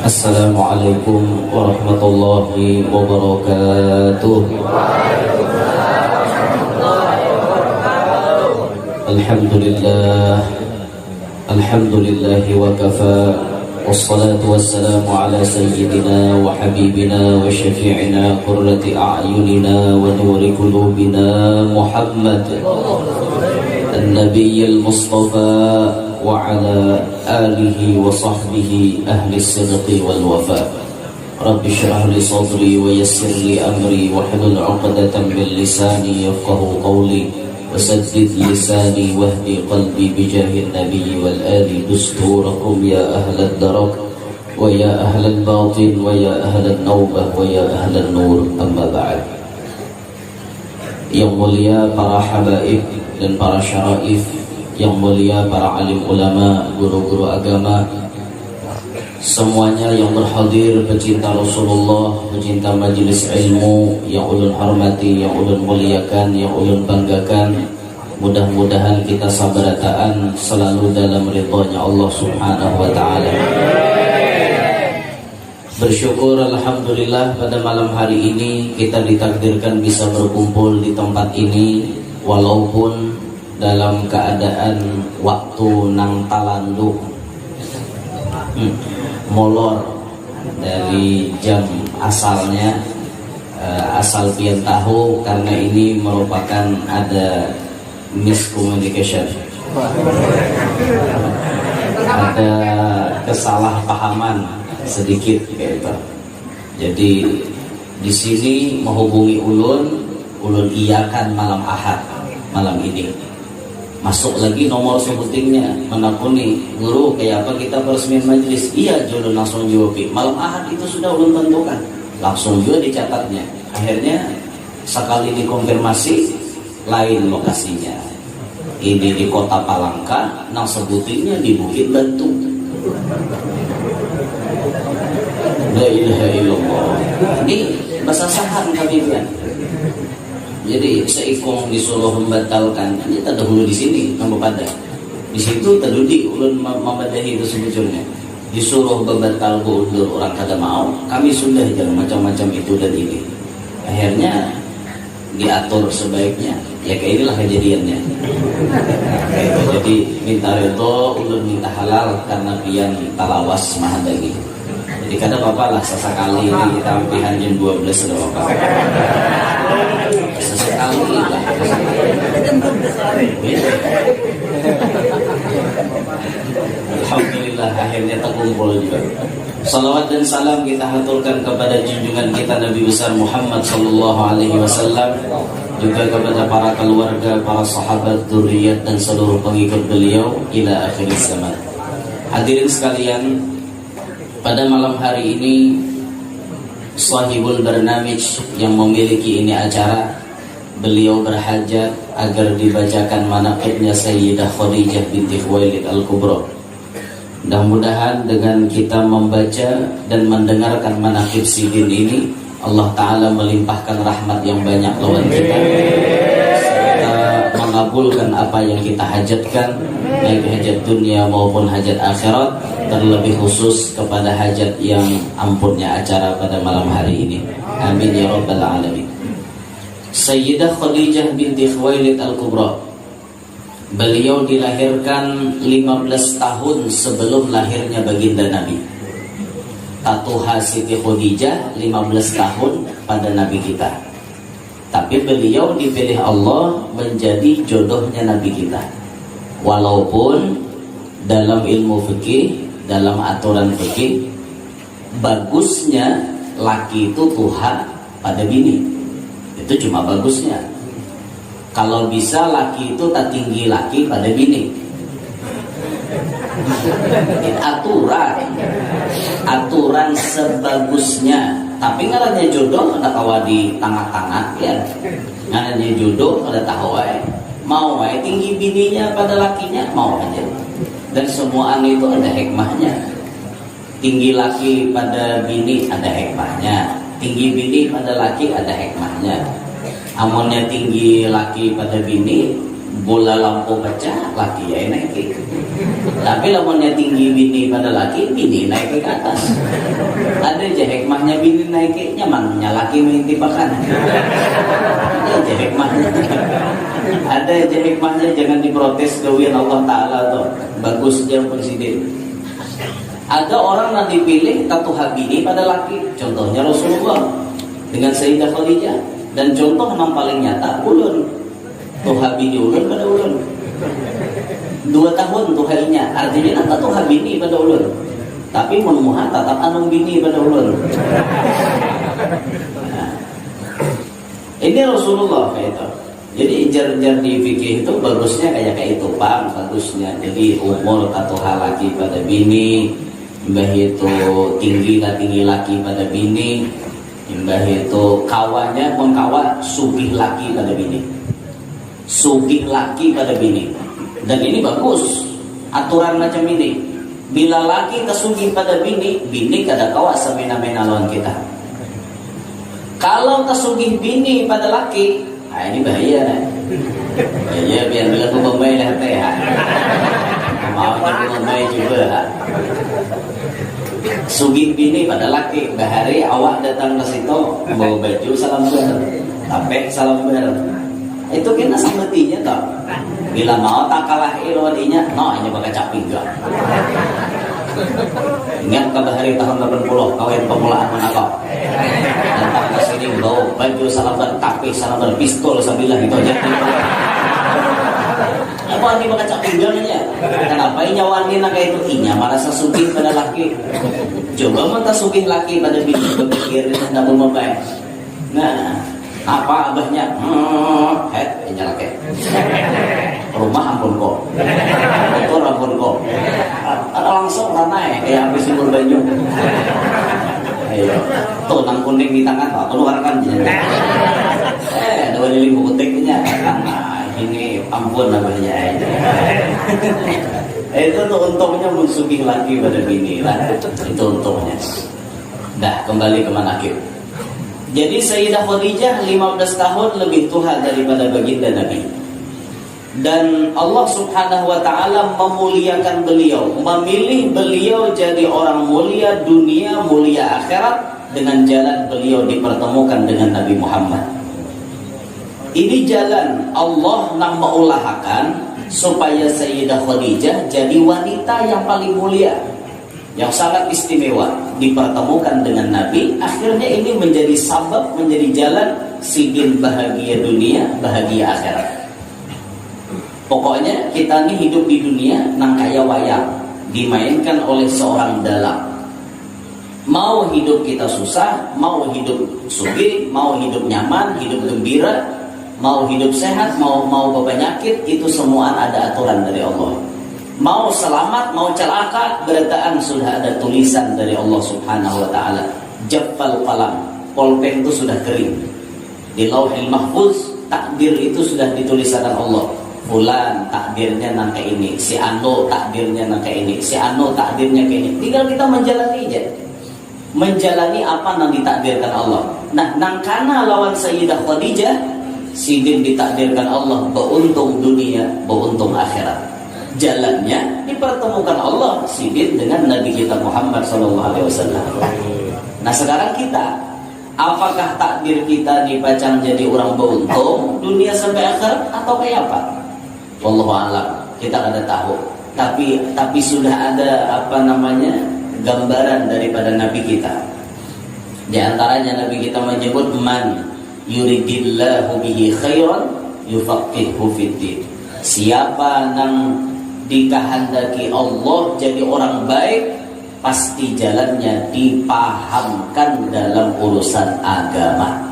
Assalamualaikum warahmatullahi wabarakatuh. Alhamdulillah, alhamdulillahi wa kafa. Wassalatu wassalamu ala sayyidina wa habibina wa syafi'ina qurrati a'yunina wa nuri qulubina Muhammad an-nabiyyil mustafa wa ala alihi wa sahbihi ahli sidqi wal wafa. Rabbi shrah li sadri wa yassir li amri wa hlul 'uqdatam min lisani yafqahu qawli wasaddid lisani wahdi qalbi bijahin nabiyyi wal ali dusturakum ya ahlad darak wa ya ahlal batin wa ya ahlal nawbah wa ya ahlal nur, amma ba'd. Yang mulia para habaib dan para syaraif, yang mulia para alim ulama, guru-guru agama, semuanya yang berhadir, pecinta Rasulullah, pecinta majelis ilmu, yang ulun hormati, yang ulun muliakan, yang ulun banggakan. Mudah-mudahan kita sabarataan selalu dalam ridhonya Allah subhanahu wa ta'ala. Bersyukur alhamdulillah pada malam hari ini kita ditakdirkan bisa berkumpul di tempat ini, walaupun dalam keadaan waktu nang talandu molor dari jam asalnya, asal pian tahu, karena ini merupakan ada miscommunication, ada kesalahpahaman sedikit gitu. Jadi di sini menghubungi ulun iyakan malam Ahad malam ini. Masuk lagi nomor sebutingnya, menakuni guru kayak apa kita peresmian majelis. Iya, jodoh langsung jawab. Malam Ahad itu sudah ulun tentukan, langsung juga dicatatnya. Akhirnya sekali dikonfirmasi lain lokasinya. Ini di kota Palangka, nang sebutingnya di Bukit Batu. La ilaha illallah. Ini bahasa sahan kami kan. Jadi seikong disuruh membatalkan, ini tak dahulu di sini nama pada. Di situ tadi ulun memadahi itu sebetulnya. Disuruh membatal undur orang kada mau, kami sudah jangan macam-macam itu dan ini. Akhirnya diatur sebaiknya. Ya kayak inilah kejadiannya. Jadi minta redo, ulun minta halal karena pian talawas mahadagi. Jadi kada apa-apa lah sesekali ini kita ampihan jam 12 sudah apa-apa. Sesekali lah. Alhamdulillah akhirnya terkumpul juga. Salawat dan salam kita haturkan kepada junjungan kita Nabi besar Muhammad sallallahu alaihi wasallam, juga kepada para keluarga, para sahabat, dzurriyyat dan seluruh pengikut beliau ila akhir zaman. Hadirin sekalian, pada malam hari ini sahibul barnamij yang memiliki ini acara, beliau berhajat agar dibacakan manaqibnya Sayyidah Khadijah binti Khuwailid Al-Kubra. Mudah-mudahan dengan kita membaca dan mendengarkan manaqib sidin ini, Allah Ta'ala melimpahkan rahmat yang banyak lawan kita, serta mengabulkan apa yang kita hajatkan, baik hajat dunia maupun hajat akhirat, terlebih khusus kepada hajat yang ampunnya acara pada malam hari ini. Amin ya rabbal alamin. Sayyidah Khadijah binti Khuwailid Al-Kubra, beliau dilahirkan 15 tahun sebelum lahirnya baginda Nabi. Tatuha Siti Khadijah 15 tahun pada Nabi kita. Tapi beliau dipilih Allah menjadi jodohnya Nabi kita. Walaupun dalam ilmu fikih, dalam aturan fikih, bagusnya laki itu tuha pada bini. Itu cuma bagusnya. Kalau bisa laki itu tak tinggi laki pada bini. Aturan sebagusnya. Tapi ngarannya jodoh ada kawa di tengah-tengah ya. Ngarannya jodoh ada tahu mau tinggi bininya pada lakinya mau aja. Dan semua itu ada hikmahnya. Tinggi laki pada bini ada hikmahnya, tinggi bini pada laki ada hikmahnya. Amunnya tinggi laki pada bini bola lampu pecah laki ya naik ke. Tapi lamunnya tinggi bini pada laki, bini naik ke atas. Ada aja hikmahnya bini naik ke nyamannya laki mengintipkan. Ada aja hikmahnya. Ada aja hikmahnya, jangan diprotes gawian Allah Ta'ala tuh. Bagus dia presiden. Ada orang yang dipilih tatu habini pada laki, contohnya Rasulullah dengan Sayyidah Khadijah. Dan contoh yang paling nyata ulun tuh habini ulun pada ulun 2 tahun tuh harinya, artinya nanti tuh habini pada ulun, tapi memuha tatap anung bini pada ulun. Nah, ini Rasulullah kayak itu. Jadi jar-jar di fikih itu bagusnya kayak itu Bang, bagusnya. Jadi umur atau halaki pada bini, mbah itu tinggi laki pada bini, mbah itu kawannya mengkawan sugih laki pada bini, sugih laki pada bini. Dan ini bagus aturan macam ini. Bila laki kesugih pada bini, bini kada kawa semena-mena lawan kita. Kalau kesugih bini pada laki, nah ini bahaya nih. Bahaya biar bila aku membaik lah teh. Mau aku membaik juga. Sugih bini pada laki, bahari awak datang ke situ bawa baju salam ber, tapek salam ber. Itu kena semestinya toh. Bila mau tak kalah ironinya, no hanya pakai caping juga. Ingat ke bahari tahun 80 kawin pemulaan menakau. Datang ke sini bawa baju salam ber, tapek salam ber, pistol sambilah itu aja. Apa ini pakai caping aja? Kenapa nyawan nak kayak itu? Inya merasa sugih pada laki. Coba minta sugih laki pada bini, berpikir hendak membaik. Nah, apa abahnya? Inya laki. Rumah ampun kok, motor ampun kok. Langsung naik kayak habis sumur banyu. Ayo, tuh nang kuning di tangan, tuh keluarkan aja. Dua lili bukutiknya. Ini ampun namanya. Itu tuh untungnya munsugih lagi pada bini lah. Itu untungnya. Dah kembali ke manakib. Jadi Sayyidah Khadijah 15 tahun lebih tua daripada baginda Nabi. Dan Allah Subhanahu wa taala memuliakan beliau, memilih beliau jadi orang mulia dunia, mulia akhirat dengan jalan beliau dipertemukan dengan Nabi Muhammad. Ini jalan Allah yang mengulahakan supaya Sayyidah Khadijah jadi wanita yang paling mulia, yang sangat istimewa, dipertemukan dengan Nabi. Akhirnya ini menjadi sabab, menjadi jalan sidin bahagia dunia, bahagia akhirat. Pokoknya kita ini hidup di dunia nang kaya wayang, dimainkan oleh seorang dalang. Mau hidup kita susah, mau hidup sugih, mau hidup nyaman, hidup gembira, mau hidup sehat, mau berpenyakit, itu semua ada aturan dari Allah. Mau selamat, mau celaka, berataan sudah ada tulisan dari Allah Subhanahu wa taala. Jaffal qalam, pulpen itu sudah kering. Di Lauhil Mahfuz, takdir itu sudah dituliskan Allah. Fulan takdirnya nang kayak ini, si Ano takdirnya nang kayak ini, si Ano takdirnya kayak ini. Tinggal kita menjalani aja. Menjalani apa yang ditakdirkan Allah. Nah, nang kana lawan Sayyidah Khadijah, sidin ditakdirkan Allah beruntung dunia, beruntung akhirat. Jalannya dipertemukan Allah sidin dengan Nabi kita Muhammad SAW. Nah sekarang kita, apakah takdir kita dipacang jadi orang beruntung dunia sampai akhirat atau kayak apa? Wallahu a'lam, kita kada tahu. Tapi sudah ada gambaran daripada Nabi kita. Di antaranya Nabi kita menyebut man yuridillahu bihi khairan yufaqihu fiddin. Siapa yang dikehendaki Allah jadi orang baik, pasti jalannya dipahamkan dalam urusan agama.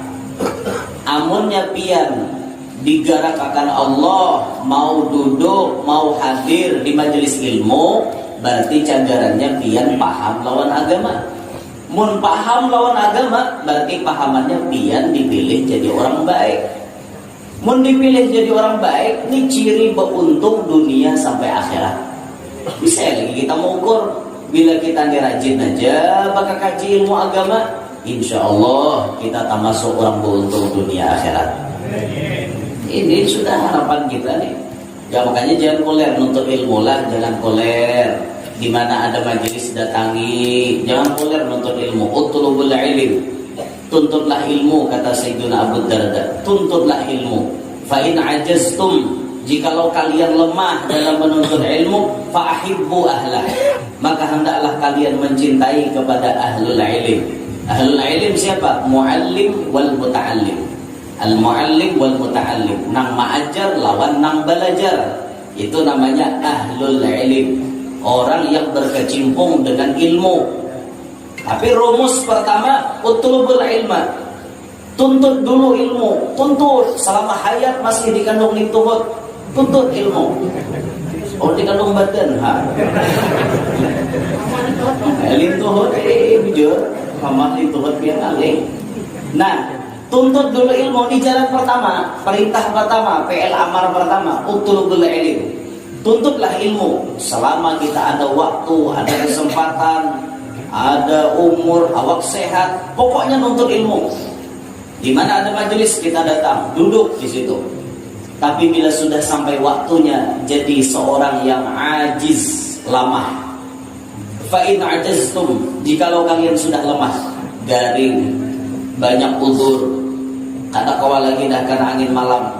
Amunnya pian digarakakan Allah, mau duduk, mau hadir di majelis ilmu, berarti cagarannya pian paham lawan agama. Mun paham lawan agama, berarti pahamannya pian dipilih jadi orang baik. Mun dipilih jadi orang baik, ini ciri beruntung dunia sampai akhirat. Bisa lagi kita mengukur, bila kita rajin aja bakal kaji ilmu agama, insya Allah kita termasuk orang beruntung dunia akhirat. Ini sudah harapan kita nih. Ya makanya jangan koler nuntut ilmu lah, jangan koler. Di mana ada majelis datangi, jangan koler nuntut ilmu. Utlubul ilm, tuntutlah ilmu, kata Sayyidina Abu Darda. Tuntutlah ilmu. Fa in ajaztum, jikalau kalian lemah dalam menuntut ilmu, fa ahibbu ahlah, maka hendaklah kalian mencintai kepada ahlul ilm. Ahlul ilm siapa? Muallim wal muta'allim. Al muallim wal muta'allim, nang ma'ajar lawan nang belajar, itu namanya ahlul ilm. Orang yang berkecimpung dengan ilmu. Tapi rumus pertama, utlubul ilma, tuntut dulu ilmu. Tuntut selama hayat masih dikandung nituhut, tuntut ilmu. Oh dikandung badan ha. Elim tuhut bujur, mama tuhut pian alih. Nah, tuntut dulu ilmu di jalan pertama, perintah pertama, PL amar pertama, utlubul ilm. Tuntutlah ilmu selama kita ada waktu, ada kesempatan, ada umur, awak sehat, pokoknya nuntut ilmu. Di mana ada majelis kita datang, duduk di situ. Tapi bila sudah sampai waktunya jadi seorang yang ajiz, lemah. Fa in ajaztum, jikalau kalian sudah lemah, garing, banyak udzur, kata kawal lagi dah kena angin malam,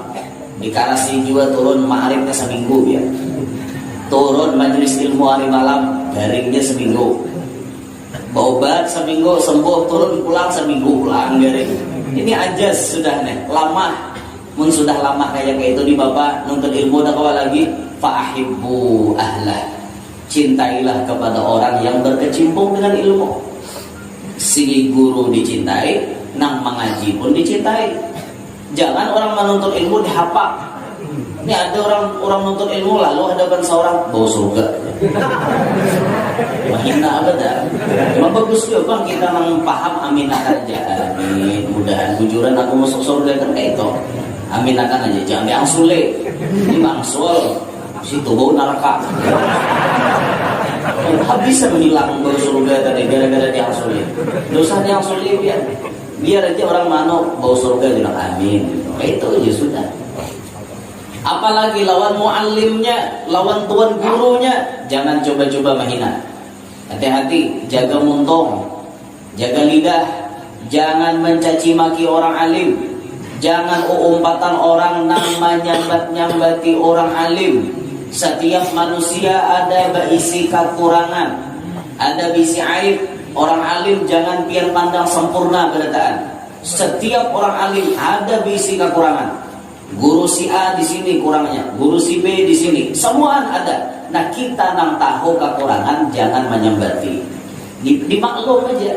di Karasi juga turun ma'arifnya seminggu ya. Turun majelis ilmu hari malam, garingnya seminggu. Berobat seminggu sembuh, turun pulang seminggu pulang garing. Ini ajaz sudah nih, lama. Mun sudah lama kayak itu di bapak nuntut ilmu dah kawal lagi, fa ahibbu ahlah. Cintailah kepada orang yang berkecimpung dengan ilmu. Si guru dicintai, nang mengaji pun dicintai. Jangan orang menuntut ilmu dihapak. Ini ada orang nuntut ilmu lalu hadapan seorang bau surga. Mahina apa dah? Cuma bagus juga bang kita nang paham aminakan aja. Amin. Mudahan bujuran aku masuk surga kan kayak itu. Aminakan aja. Jangan diangsule. Ini bangsul. Situ bau neraka. Habis menghilang bau surga tadi gara-gara diangsule. Dosa diangsule biar aja orang mano bau surga bilang amin. Itu aja sudah. Apalagi lawan muallimnya, lawan tuan gurunya, jangan coba-coba menghina. Hati-hati, jaga muntong, jaga lidah, jangan mencaci maki orang alim, jangan umpatan orang nang menyambat-nyambati orang alim. Setiap manusia ada berisi kekurangan, ada bisi aib. Orang alim jangan biar pandang sempurna berataan. Setiap orang alim ada bisi kekurangan. Guru si A di sini kurangnya, guru si B di sini, semua ada. Nah kita nang tahu kekurangan jangan menyambati. Dimaklum aja.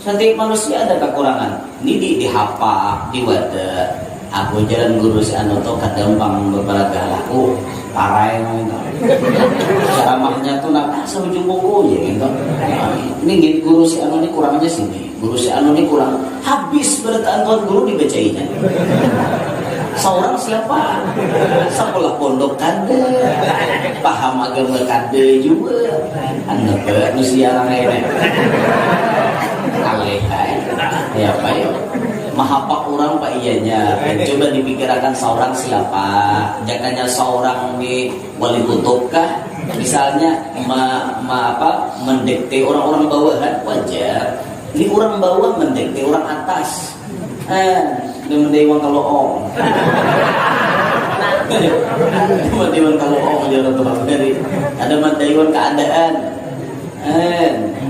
Setiap manusia ada kekurangan. Ini dihapak, diwada. Aku jalan guru si anu to kadempang beberapa laku parai gitu. Ceramahnya tuh nak seujung buku ya gitu. Ini guru si anu ini kurangnya sini, guru si anu ini kurang. Habis berataan tuan guru dibacainya. Seorang siapa? Sekolah pondok kade, paham agama kade juga. Anda manusia orang ini. Alehai, ya apa ya? Mahapak orang pak iyanya. Coba dipikirkan seorang siapa? Jangannya seorang di wali kutub kah? Misalnya mendekte orang-orang bawahan wajar. Ini orang bawah mendekte orang atas. Dewan kalau om, dewan kalau om jangan terlalu dari ada dewan keadaan,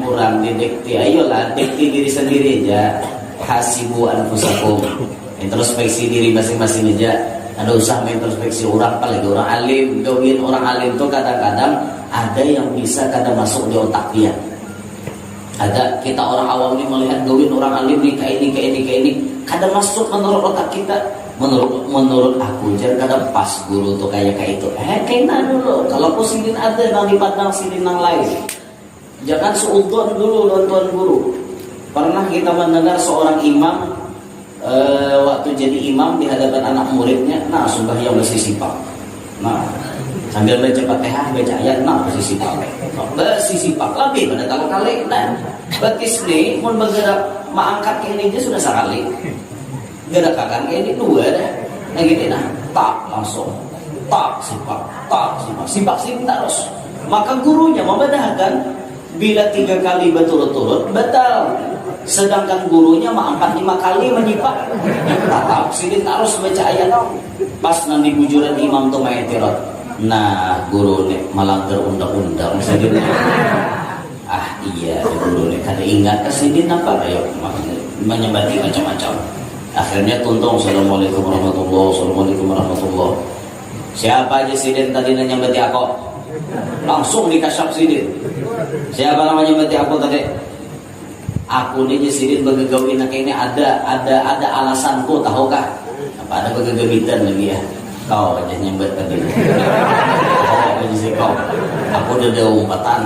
kurang didekti, ayolah dekti diri sendiri aja, hasibu anfusakum, introspeksi diri masing-masing aja, ada usaha introspeksi orang, apalagi orang alim, gawin orang alim tuh kadang-kadang ada yang bisa kadang masuk di otak dia. Ada kita orang awam ini melihat gawin orang alim nih kayak ini kadang masuk menurut otak kita, menurut aku jangan kadang pas guru tuh kayak itu kena dulu kalau kusilin ada nang dipandang silin nang lain, jangan seudon dulu nonton guru. Pernah kita mendengar seorang imam waktu jadi imam di hadapan anak muridnya, nah sumpah yang bersih sipak, nah sambil baca Fatihah, baca ayat, nah bersih sipak lebih pada kalau kali, nah batis nih pun bergerak mengangkat ini aja sudah sekali, gerak kakak ini dua dah, nah gitu nah tak langsung sipak terus. Maka gurunya membedahkan bila 3 kali berturut-turut batal, sedangkan gurunya 4-5 kali menyipak tatap sidin terus baca ayat. Pas nanti bujuran imam tuh main tirot, nah guru nih melanggar undang-undang sidin. Iya guru nih kada ingat sidin apa ayo menyembati macam-macam. Akhirnya tuntung assalamualaikum warahmatullah. Siapa aja sidin tadi nyembati aku? Langsung dikasyaf sidin. Siapa namanya nyembati aku tadi? Aku nih sidin begegawin ini ada alasanku, tahukah? Apa ada begegawitan lagi ya? Kau aja nyembet tadi. Kau aja sih kau. Aku udah ada umpatan.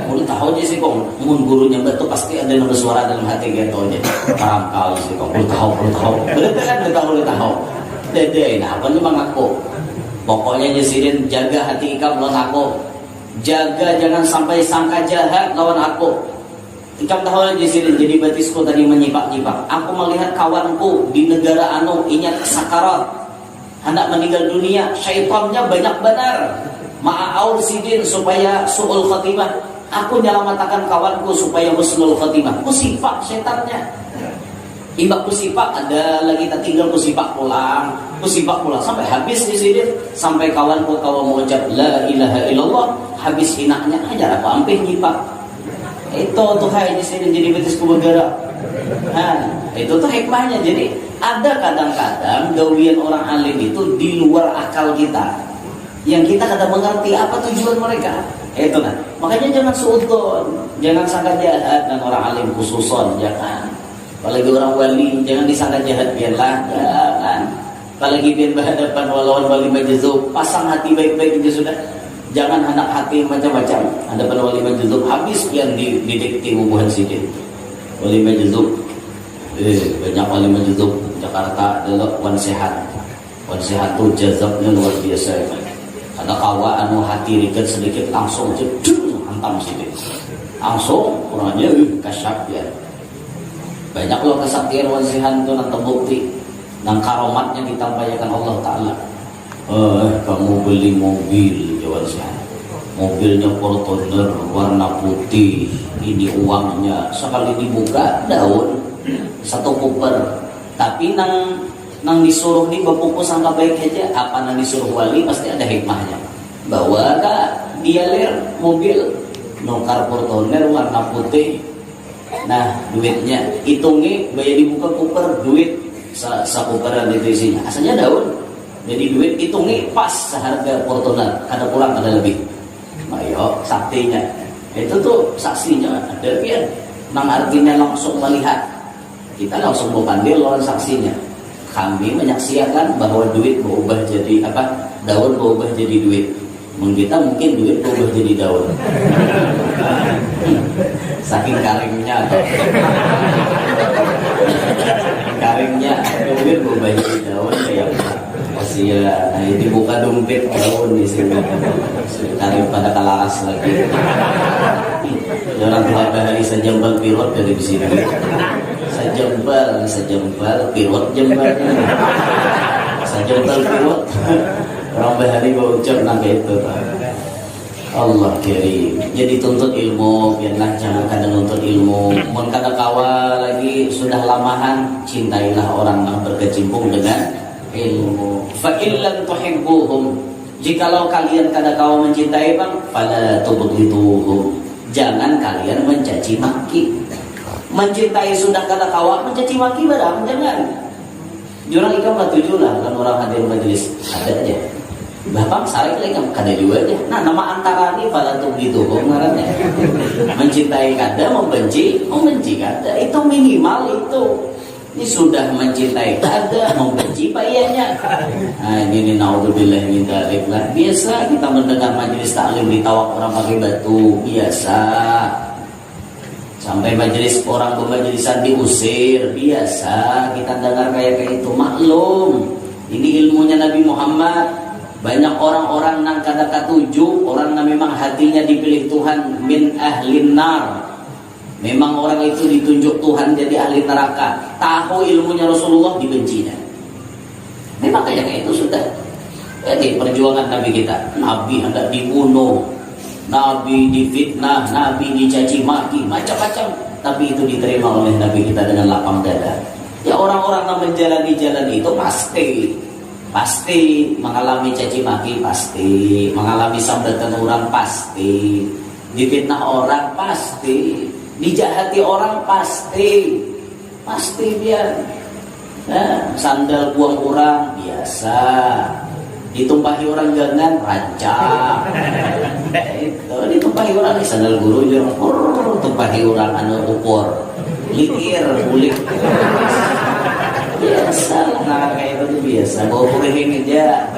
Udah tahu aja sih kau. Mun guru nyembet tuh pasti ada nama suara dalam hati gitu aja. Paham kau sih kau. Udah tahu. Udah tahu. Dede, nah apa nih bang aku? Pokoknya Sidin jaga hati ikam lawan aku. Jaga jangan sampai sangka jahat lawan aku. Ikam tahu aja Sidin jadi batisku tadi menyipak-nyipak. Aku melihat kawanku di negara anu ingat sakarat, hendak meninggal dunia. Syaitannya banyak benar. Ma'aul Sidin supaya su'ul khatimah. Aku nyelamatkan kawanku supaya husnul khatimah. Kusipak syaitannya. Imbak kusipak ada lagi tak tinggal kusipak pulang sampai habis di sini, sampai kawanku mau ucap la ilaha illallah habis hinaknya aja apa ampih nyipak. Itu tuh hai di sini jadi betis kubegara. Itu tuh hikmahnya. Jadi ada kadang-kadang gawian orang alim itu di luar akal kita, yang kita kadang mengerti apa tujuan mereka. Itu nah, makanya jangan suudzon, jangan sangka jahat dan orang alim khususon, jangan. Apalagi orang wali, jangan disangka jahat, biarlah, jangan. Apalagi biar berhadapan walawan wali majzub, pasang hati baik-baik aja sudah. Jangan hendak hati macam-macam. Hadapan wali majzub, habis yang didikti hubungan Sidin. Wali majzub, banyak wali majzub Jakarta adalah wan sehat tuh jazabnya luar biasa. Ada kawa anu hati riket sedikit langsung jedul hantam Sidin. Langsung orangnya kasyaf ya. Banyak loh kesaktian wasihan itu nanti bukti dan karomatnya ditampaikan Allah Ta'ala. Kamu beli mobil wasihan, mobilnya Fortuner warna putih, ini uangnya sekali dibuka daun 1 koper. Tapi nang disuruh nih bapukku sangka baik aja, apa nang disuruh wali pasti ada hikmahnya. Bawa kak dia ler mobil nongkar Fortuner warna putih. Nah duitnya hitungi bayar dibuka koper duit sakuperan itu isinya asalnya daun, jadi duit hitungi pas seharga Fortuner, kada kurang kada lebih. Ayo saktinya itu tuh saksinya ada pian nang artinya langsung melihat, kita langsung mau pandil lawan saksinya. Kami menyaksikan bahwa duit berubah jadi apa, daun berubah jadi duit. Kita mungkin duit berubah jadi daun. Saking karingnya duit berubah jadi daun kayak masih ya. Nah ini buka dompet daun di sini. Karing pada kalaras lagi. Orang tua bahari sejambal pilot dari sini. Sejambal pilot jembalnya. Sejambal pilot. Orang bahari bawa ucap nangka itu. Allah kirim. Jadi tuntut ilmu, biarlah jangan kadang nuntut ilmu. Mun kada kawa lagi sudah lamahan, cintailah orang yang berkecimpung dengan ilmu. Fa illam tuhibbuhum, jikalau kalian kada kawa mencintai bang, fala tubghituhum. Jangan kalian mencaci maki. Mencintai sudah kada kawa, mencaci maki barang jangan. Jurang ikam batuju lah kan orang hadir majelis ada aja. Bapak sarik lagi kada juga aja. Nah nama antara ini pada tuh gitu ngarannya. Mencintai kada, membenci kada. Itu minimal itu. Ini sudah mencintai kada, membenci payahnya. Nah ini naudzubillah min dzalik lah. Biasa kita mendengar majelis taklim ditawak orang pakai batu, biasa. Sampai majelis orang pemajelisan diusir, biasa. Kita dengar kayak itu, maklum. Ini ilmunya Nabi Muhammad. Banyak orang-orang nang kada katuju, orang yang memang hatinya dipilih Tuhan min ahlin nar. Memang orang itu ditunjuk Tuhan jadi ahli neraka. Tahu ilmunya Rasulullah dibencinya. Memang kayak itu sudah. Jadi perjuangan Nabi kita, Nabi hendak dibunuh, Nabi difitnah, Nabi dicaci maki, macam-macam, tapi itu diterima oleh Nabi kita dengan lapang dada. Ya orang-orang yang menjalani jalan itu pasti mengalami caci maki, pasti mengalami sambatan orang, pasti difitnah orang, pasti dijahati orang, pasti dia. Nah, sandal buang orang biasa, ditumpahi orang gangan rancang. Itu ditumpahi orang di sandal guru jurang, tumpahi orang anu ukur, likir, kulik. Biasa lah, kayak itu biasa. Bawa pureheng aja.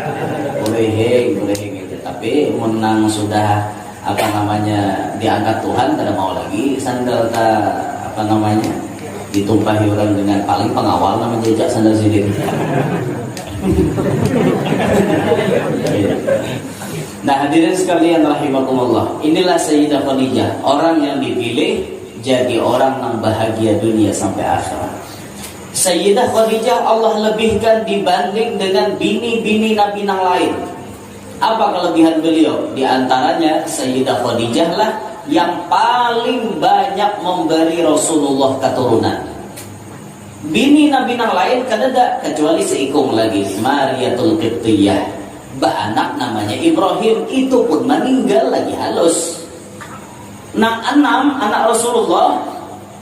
Tapi menang sudah diangkat Tuhan, tidak mau lagi sandal ditumpahi orang dengan paling pengawal namanya jejak sandal sendiri. Nah hadirin sekalian rahimakumullah, inilah Sayyidah Khadijah, orang yang dipilih jadi orang yang bahagia dunia sampai akhirat. Sayyidah Khadijah Allah lebihkan dibanding dengan bini-bini Nabi yang lain. Apa kelebihan beliau? Di antaranya Sayyidah Khadijah lah yang paling banyak memberi Rasulullah keturunan. Bini Nabi yang lain kadada kecuali seikung lagi, Mariatul Qibtiyah. Anak namanya Ibrahim, itu pun meninggal lagi halus. Nah 6 anak Rasulullah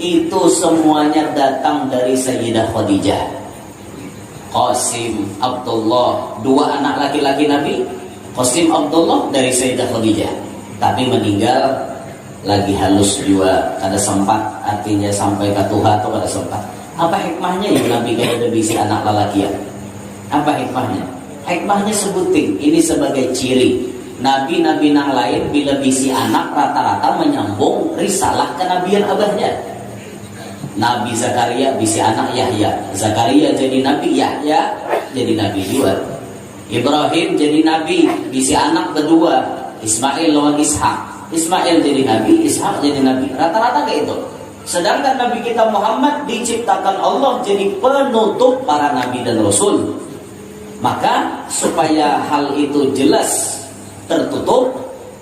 itu semuanya datang dari Sayyidah Khadijah. Qasim, Abdullah, 2 anak laki-laki Nabi. Qasim, Abdullah dari Sayyidah Khadijah, tapi meninggal lagi halus juga, kada sempat, artinya sampai ke Tuhan atau kada sempat. Apa hikmahnya ya Nabi kada bisi anak lalakian? Apa hikmahnya? Hikmahnya sebuting, ini sebagai ciri Nabi-Nabi yang lain bila bisi anak rata-rata menyambung risalah kenabian abahnya. Nabi Zakaria bisi anak Yahya, Zakaria jadi Nabi, Yahya jadi Nabi juga. Ibrahim jadi Nabi, bisi anak kedua Ismail lawan Ishak, Ismail jadi Nabi, Ishak jadi Nabi. Rata-rata kayak itu. Sedangkan Nabi kita Muhammad diciptakan Allah jadi penutup para Nabi dan Rasul. Maka supaya hal itu jelas tertutup,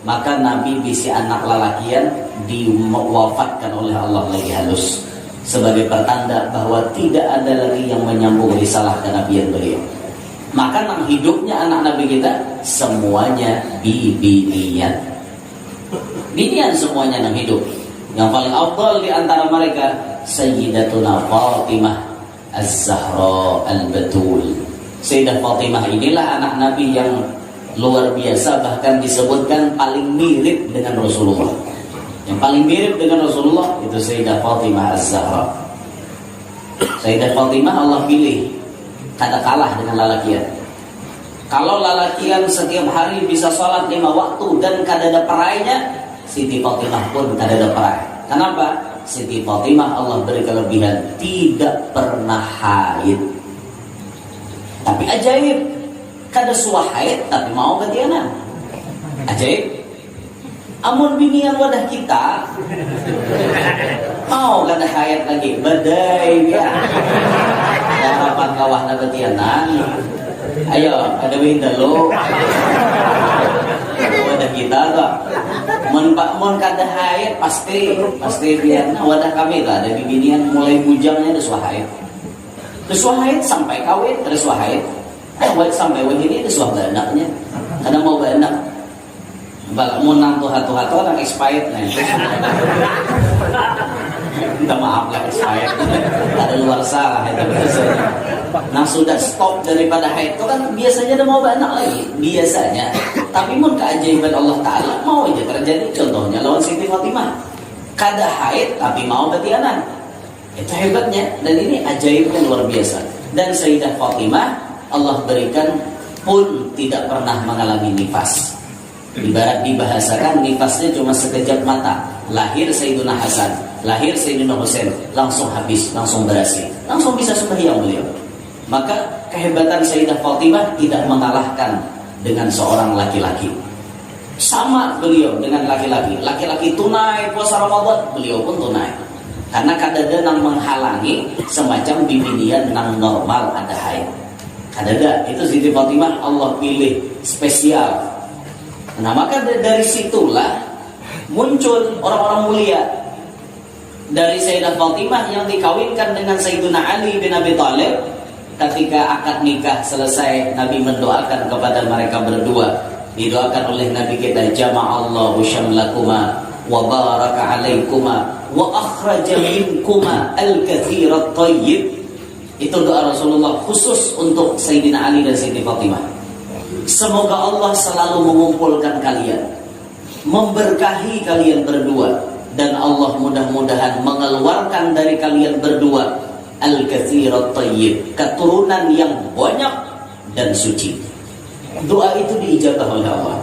maka Nabi bisi anak lalakian diwafatkan oleh Allah lagi halus, sebagai pertanda bahwa tidak ada lagi yang menyambung risalah kenabian beliau. Maka nang hidupnya anak Nabi kita semuanya bibinian. Binian semuanya nang hidup. Yang paling afdal di antara mereka Sayyidatuna Fatimah Az-Zahra Al-Batul. Sayyidah Fatimah inilah anak Nabi yang luar biasa, bahkan disebutkan paling mirip dengan Rasulullah. Yang paling mirip dengan Rasulullah itu Sayyidah Fatimah Az-Zahra. Sayyidah Fatimah Allah pilih, kada kalah dengan lalakian. Kalau lalakian setiap hari bisa sholat 5 waktu dan kada ada perainya, Siti Fatimah pun kada ada perai. Kenapa? Siti Fatimah Allah beri kelebihan tidak pernah haid. Tapi ajaib, kada suah haid tapi mau ketianan. Ajaib. Amun binian wadah kita mau kada haid lagi, badai ya. Harapan kawah na ketianan. Ayo, kada winda lo. Wadah kita kok. Mun kada haid pasti biar wadah kami lah ada binian mulai bujangnya ada suah haid. Suah haid sampai kawin terus suah haid. Sampai begini ada suah anaknya. Kada mau anak. Balak mun nang tuha-tuha orang expired nah. Minta maaf lah expired. Ada luar salah itu biasanya. Nah sudah stop daripada haid itu kan biasanya ada mau anak lagi biasanya. Tapi mun keajaiban Allah Ta'ala mau aja terjadi. Contohnya lawan Siti Fatimah, kada haid tapi mau ketianan. Itu hebatnya. Dan ini ajaibnya luar biasa. Dan Sayyidah Fatimah Allah berikan pun tidak pernah mengalami nifas. Ibarat dibahasakan nifasnya cuma sekejap mata. Lahir Sayyidina Hasan, lahir Sayyidina Husain, langsung habis, langsung berhasil, langsung bisa sembahyang beliau. Maka kehebatan Sayyidah Fatimah tidak mengalahkan dengan seorang laki-laki. Sama beliau dengan laki-laki. Laki-laki tunai puasa Ramadan, beliau pun tunai. Karena kadada nang menghalangi semacam bibinian nang normal ada haid. Ada enggak? Itu Siti Fatimah Allah pilih spesial. Nah maka dari situlah muncul orang-orang mulia. Dari Sayyidah Fatimah yang dikawinkan dengan Sayyidina Ali bin Abi Thalib, ketika akad nikah selesai, Nabi mendoakan kepada mereka berdua. Didoakan oleh Nabi kita, jama'allahu syamlakuma wa baraka alaikuma wa akhraja minkuma al-katsirat thayyib. Itu doa Rasulullah khusus untuk Sayyidina Ali dan Sayyidah Fatimah. Semoga Allah selalu mengumpulkan kalian, memberkahi kalian berdua, dan Allah mudah-mudahan mengeluarkan dari kalian berdua al-katsirat thayyib, keturunan yang banyak dan suci. Doa itu diijabah oleh Allah.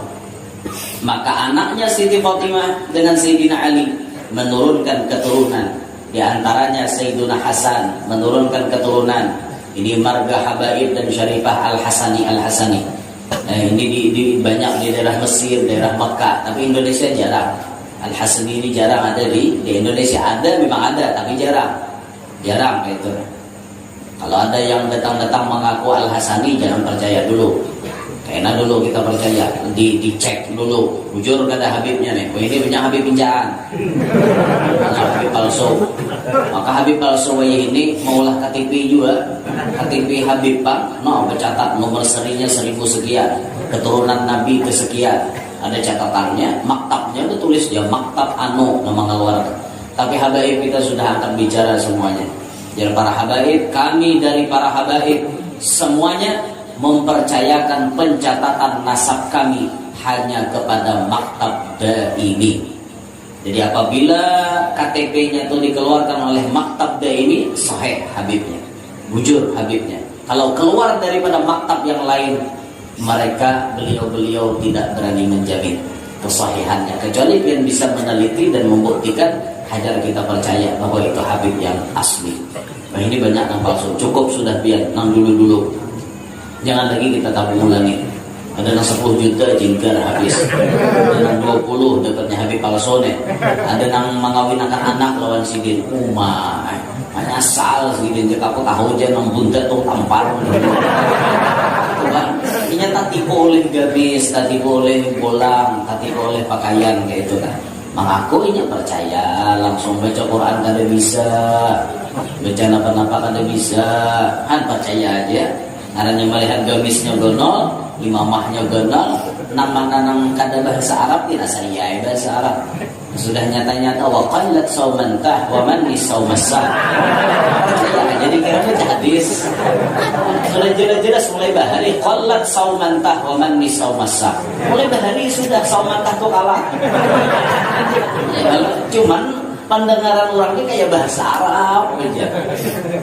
Maka anaknya Siti Fatimah dengan Sayyidina Ali menurunkan keturunan. Di antaranya Sayyiduna Hasan menurunkan keturunan. Ini marga Habaib dan Syarifah Al-Hasani Al-Hasani. Ini di banyak di daerah Mesir, daerah Mekah, tapi Indonesia jarang. Al-Hasani ini jarang ada di Indonesia. Ada, memang ada, tapi jarang gitu. Kalau ada yang datang-datang mengaku Al-Hasani, jangan percaya dulu. Karena dulu kita percaya, dicek dulu. Jujur kata Habibnya nih, ini punya Habib pinjaan, punya Habib palsu. Maka Habib palsu ini maulah KTP juga, KTP Habib Pak, bercatat nomor serinya 1000 sekian, keturunan Nabi kesekian. Ada catatannya, maktabnya itu tulis ya maktab anu nama ngeluarkan. Tapi habaib kita sudah akan bicara semuanya. Jadi para habaib, kami dari para habaib semuanya mempercayakan pencatatan nasab kami hanya kepada maktab daimi. Jadi apabila KTP-nya itu dikeluarkan oleh maktab daimi, sahih habibnya, bujur habibnya. Kalau keluar daripada maktab yang lain, mereka beliau tidak berani menjamin kesahihannya, kecuali yang bisa meneliti dan membuktikan, hajar kita percaya bahwa itu habib yang asli. Nah ini banyak yang palsu, cukup sudah biar nang dulu. Jangan lagi kita tabung ulangi. Ada yang 10 juta jingkar habis, ada yang 20 dekatnya habib palsu nih. Ada yang mengawinkan anak lawan sidin menyasal sidin jika aku tahu aja nang buntet tuh tampar. Ini tak tipu oleh gabis, tak tipu oleh bolang, tak tipu oleh pakaian kayak itu kan. Mengaku ini percaya, langsung baca Quran kada bisa, baca napa-napa kada bisa, kan percaya aja. Karena melihat gamisnya gonol, imamahnya gonol, nama nang kada bahasa Arab tidak saya bahasa Arab. Sudah nyata-nyata wa qallat saumantah wa man nisaumasah. Percaya jadi kira baca hadis. Sudah jelas-jelas mulai bahari qallat saumantah wa man nisaumasah. Mulai bahari sudah saumantah tuh kalah. Ya, cuman pendengaran orangnya kayak bahasa Arab aja.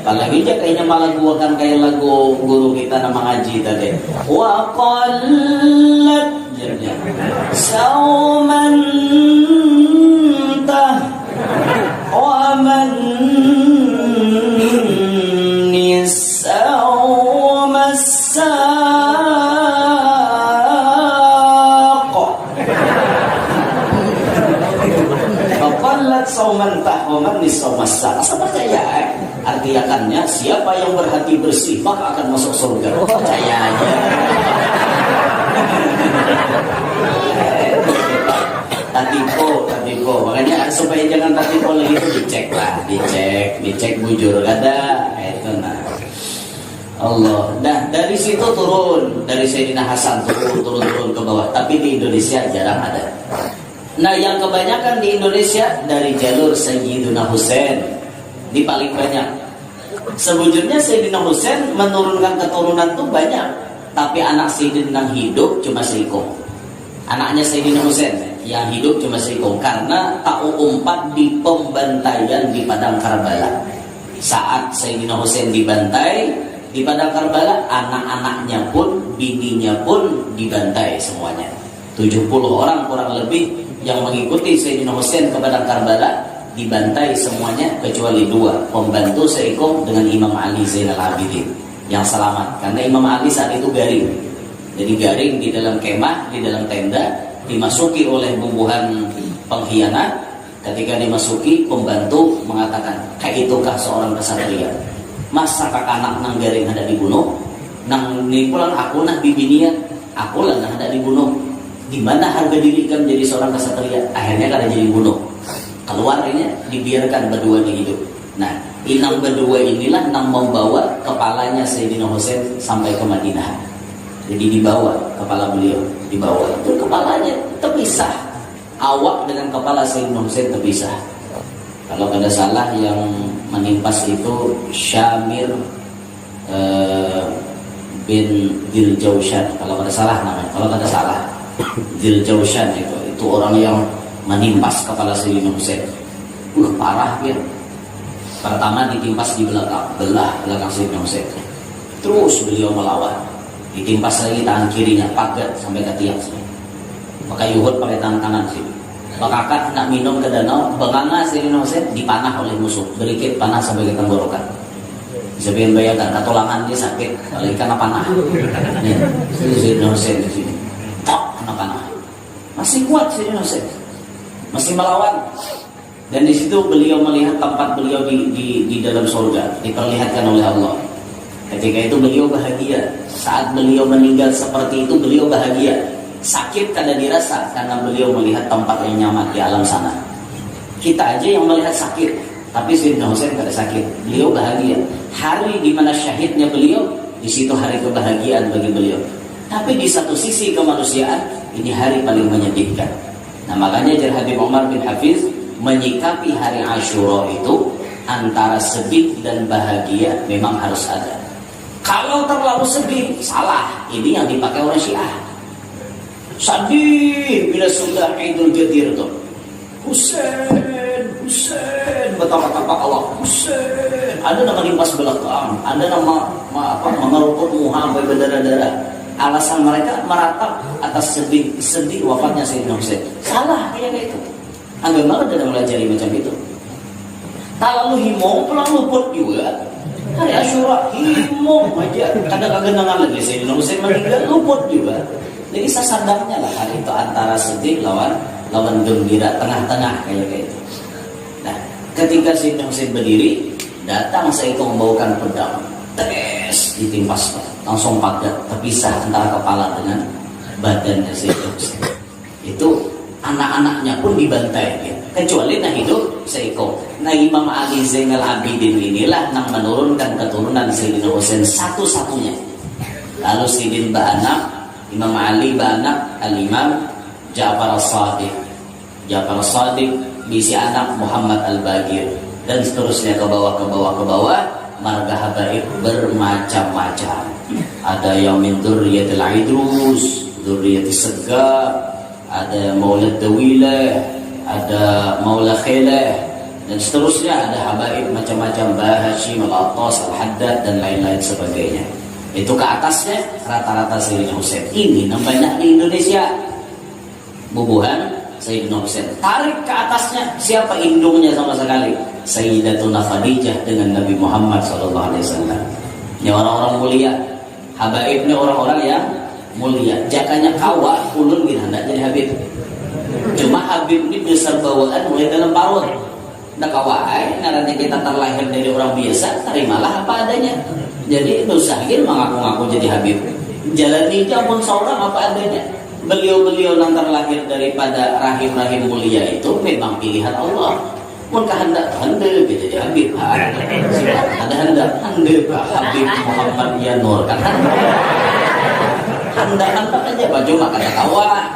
Apalagi aja kayaknya malah gua kan kayak lagu guru kita nama ngaji tadi. Wa qallat saumantah wa man nisaumasah. Saumantah wa man nisaumasah. Asal percaya artiakannya siapa yang berhati bersih maka akan masuk surga. Percaya aja. Tatipo. Makanya supaya jangan tatipo lagi itu dicek lah, dicek bujur ada itu nah. Allah. Nah dari situ turun, dari Sayyidina Hasan turun ke bawah. Tapi di Indonesia jarang ada. Nah yang kebanyakan di Indonesia dari jalur Sayyidina Husain di paling banyak. Sebujurnya Sayyidina Husain menurunkan keturunan tuh banyak, tapi anak Sayyidina hidup cuma seikung. Anaknya Sayyidina Husain yang hidup cuma seikung karena tahu umpat di pembantaian di Padang Karbala. Saat Sayyidina Husain dibantai di Padang Karbala, anak-anaknya pun, bininya pun dibantai semuanya. 70 orang kurang lebih yang mengikuti Sayyidina Husain ke Padang Karbala dibantai semuanya kecuali 2 pembantu seikung dengan Imam Ali Zainal Abidin yang selamat, karena Imam Ali saat itu garing. Jadi garing di dalam kemah, di dalam tenda, dimasuki oleh bubuhan pengkhianat. Ketika dimasuki, pembantu mengatakan, kayak itukah seorang kesatria? Masa kakak anak nang garing ada dibunuh? nang pulang aku nah bibinia, aku lah nah hendak dibunuh. Gimana harga diri kan menjadi seorang kesatria? Akhirnya kada jadi bunuh. Keluarnya dibiarkan berdua di hidup. Nah, inang berdua inilah nang membawa kepalanya Sayyidina Husain sampai ke Madinah. Jadi dibawa kepala beliau, dibawa itu kepalanya terpisah. Awak dengan kepala Sayyidina Husain terpisah. Kalau kada salah yang menimpas itu Syamir bin Diljawshan, kalau kada salah namanya, kalau kada salah Diljawshan itu orang yang menimpas kepala Sayyidina Husain. Parah ya. Pertama ditimpas di belakang Sayyidina Husain. Terus beliau melawan. Ditimpas lagi tangan kirinya, pagat sampai ke tiang sini. Pakai yuhud pakai tangan kanan sini. Bakakat nak minum ke danau, benganga Sayyidina Husain dipanah oleh musuh. Berikit panah sampai ke tenggorokan. Bisa bayangkan, katolangan dia sakit oleh karena panah. Nih, Sayyidina Husain di sini. Tok kena panah. Masih kuat Sayyidina Husain. Masih melawan. Dan di situ beliau melihat tempat beliau di dalam surga, diperlihatkan oleh Allah. Ketika itu beliau bahagia. Saat beliau meninggal seperti itu beliau bahagia. Sakit kada dirasa karena beliau melihat tempat yang nyaman di alam sana. Kita aja yang melihat sakit, tapi Sayyidina Husain kada sakit. Beliau bahagia. Hari di mana syahidnya beliau, di situ hari kebahagiaan bagi beliau. Tapi di satu sisi kemanusiaan, ini hari paling menyedihkan. Nah makanya Jar Habib Umar bin Hafiz menyikapi hari Asyura itu antara sedih dan bahagia memang harus ada. Kalau terlalu sedih, salah. Ini yang dipakai orang Syiah. Sedih bila sudah Idul Fitri itu. Husain, Husain, betapa-betapa Allah. Husain. Ada nama nimpas belakang, ada nama mengerukut muha sampai berdarah-darah. Alasan mereka meratap atas sedih wafatnya Sayyidina Husain. Salah kayak itu. Agama dalam melajari macam itu. Tak lalu himong pulang luput juga. Hari Asyura himong aja. Kadang-kadang lagi Sayyidina Husain meninggal luput juga. Jadi sasadarnya lah hari itu antara sedih lawan gembira, tengah-tengah kayak itu. Nah, ketika Sayyidina Husain berdiri, datang Sayyidina membawakan pedang. Tes ditimpas langsung padat terpisah antara kepala dengan badannya Sayyidina Husain. Itu anak-anaknya pun dibantai ya. Kecuali nah hidup Seiko. Nah Imam Ali Zainal Abidin inilah yang menurunkan keturunan Sayyidina Husain satu-satunya. Lalu Sayyidin Ba'anak, Imam Ali Ba'anak, Al-Imam Ja'far As-Sadiq. Ja'far As-Sadiq bisi anak Muhammad Al-Bagir. Dan seterusnya ke bawah marga habaib bermacam-macam. Ada yang min dzurriyyatil Idrus, dzurriyyatis Segaf, ada Maulad Dawilah, ada Maula Khilah, dan seterusnya ada habaib macam-macam, Bahashim, Al-Attas, Al-Haddad dan lain-lain sebagainya. Itu ke atasnya rata-rata Sayyidina Husain. Ini banyak di Indonesia bubuhan Sayyidina Husain. Tarik ke atasnya, siapa indungnya sama sekali? Sayyidatuna Khadijah dengan Nabi Muhammad SAW. Ini orang-orang mulia. Habaibnya orang-orang yang mulia. Jakanya kawa ulun bin hendak jadi habib. Cuma habib ini besar bawaan mulai dalam parut. Ndak kawai, karena kita terlahir dari orang biasa, terimalah apa adanya. Jadi nusahil mengaku-ngaku jadi habib. Jalan nikah pun seorang apa adanya. Beliau-beliau yang terlahir daripada rahim-rahim mulia itu memang pilihan Allah. Mun kehendak jadi habib. Ada hendak Pak Habib Muhammad Yanur kan. Hendak aja baju makan kawa.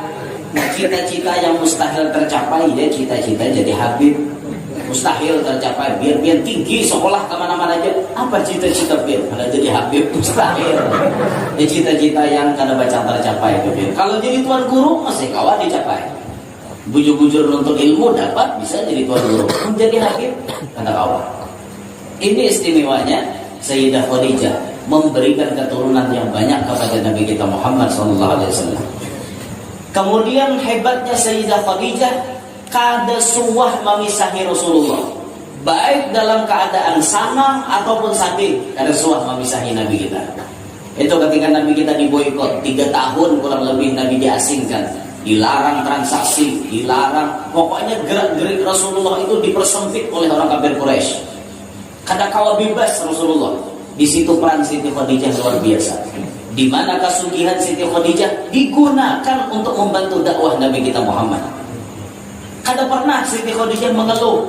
Cita-cita yang mustahil tercapai ya cita-cita jadi habib. Mustahil tercapai biar tinggi sekolah kemana-mana aja. Apa cita-cita biar kalau jadi habib mustahil. Ya cita-cita yang kada baca tercapai itu. Kalau jadi tuan guru masih kawan dicapai. Bujur-bujur untuk ilmu dapat bisa jadi tuan guru. Menjadi habib kada kawan. Ini istimewanya Sayyidah Khadijah memberikan keturunan yang banyak kepada Nabi kita Muhammad SAW. Kemudian hebatnya Sayyidah Khadijah kada suah memisahi Rasulullah, baik dalam keadaan sanang ataupun sakit, kada suah memisahi Nabi kita. Itu ketika Nabi kita diboikot 3 tahun kurang lebih Nabi diasingkan, dilarang transaksi, dilarang, pokoknya gerak-gerik Rasulullah itu dipersempit oleh orang kafir Quraisy. Kada kawa bebas Rasulullah. Di situ peran Siti Khadijah luar biasa. Di mana kasugihan Siti Khadijah digunakan untuk membantu dakwah Nabi kita Muhammad. Kada pernah Siti Khadijah mengeluh,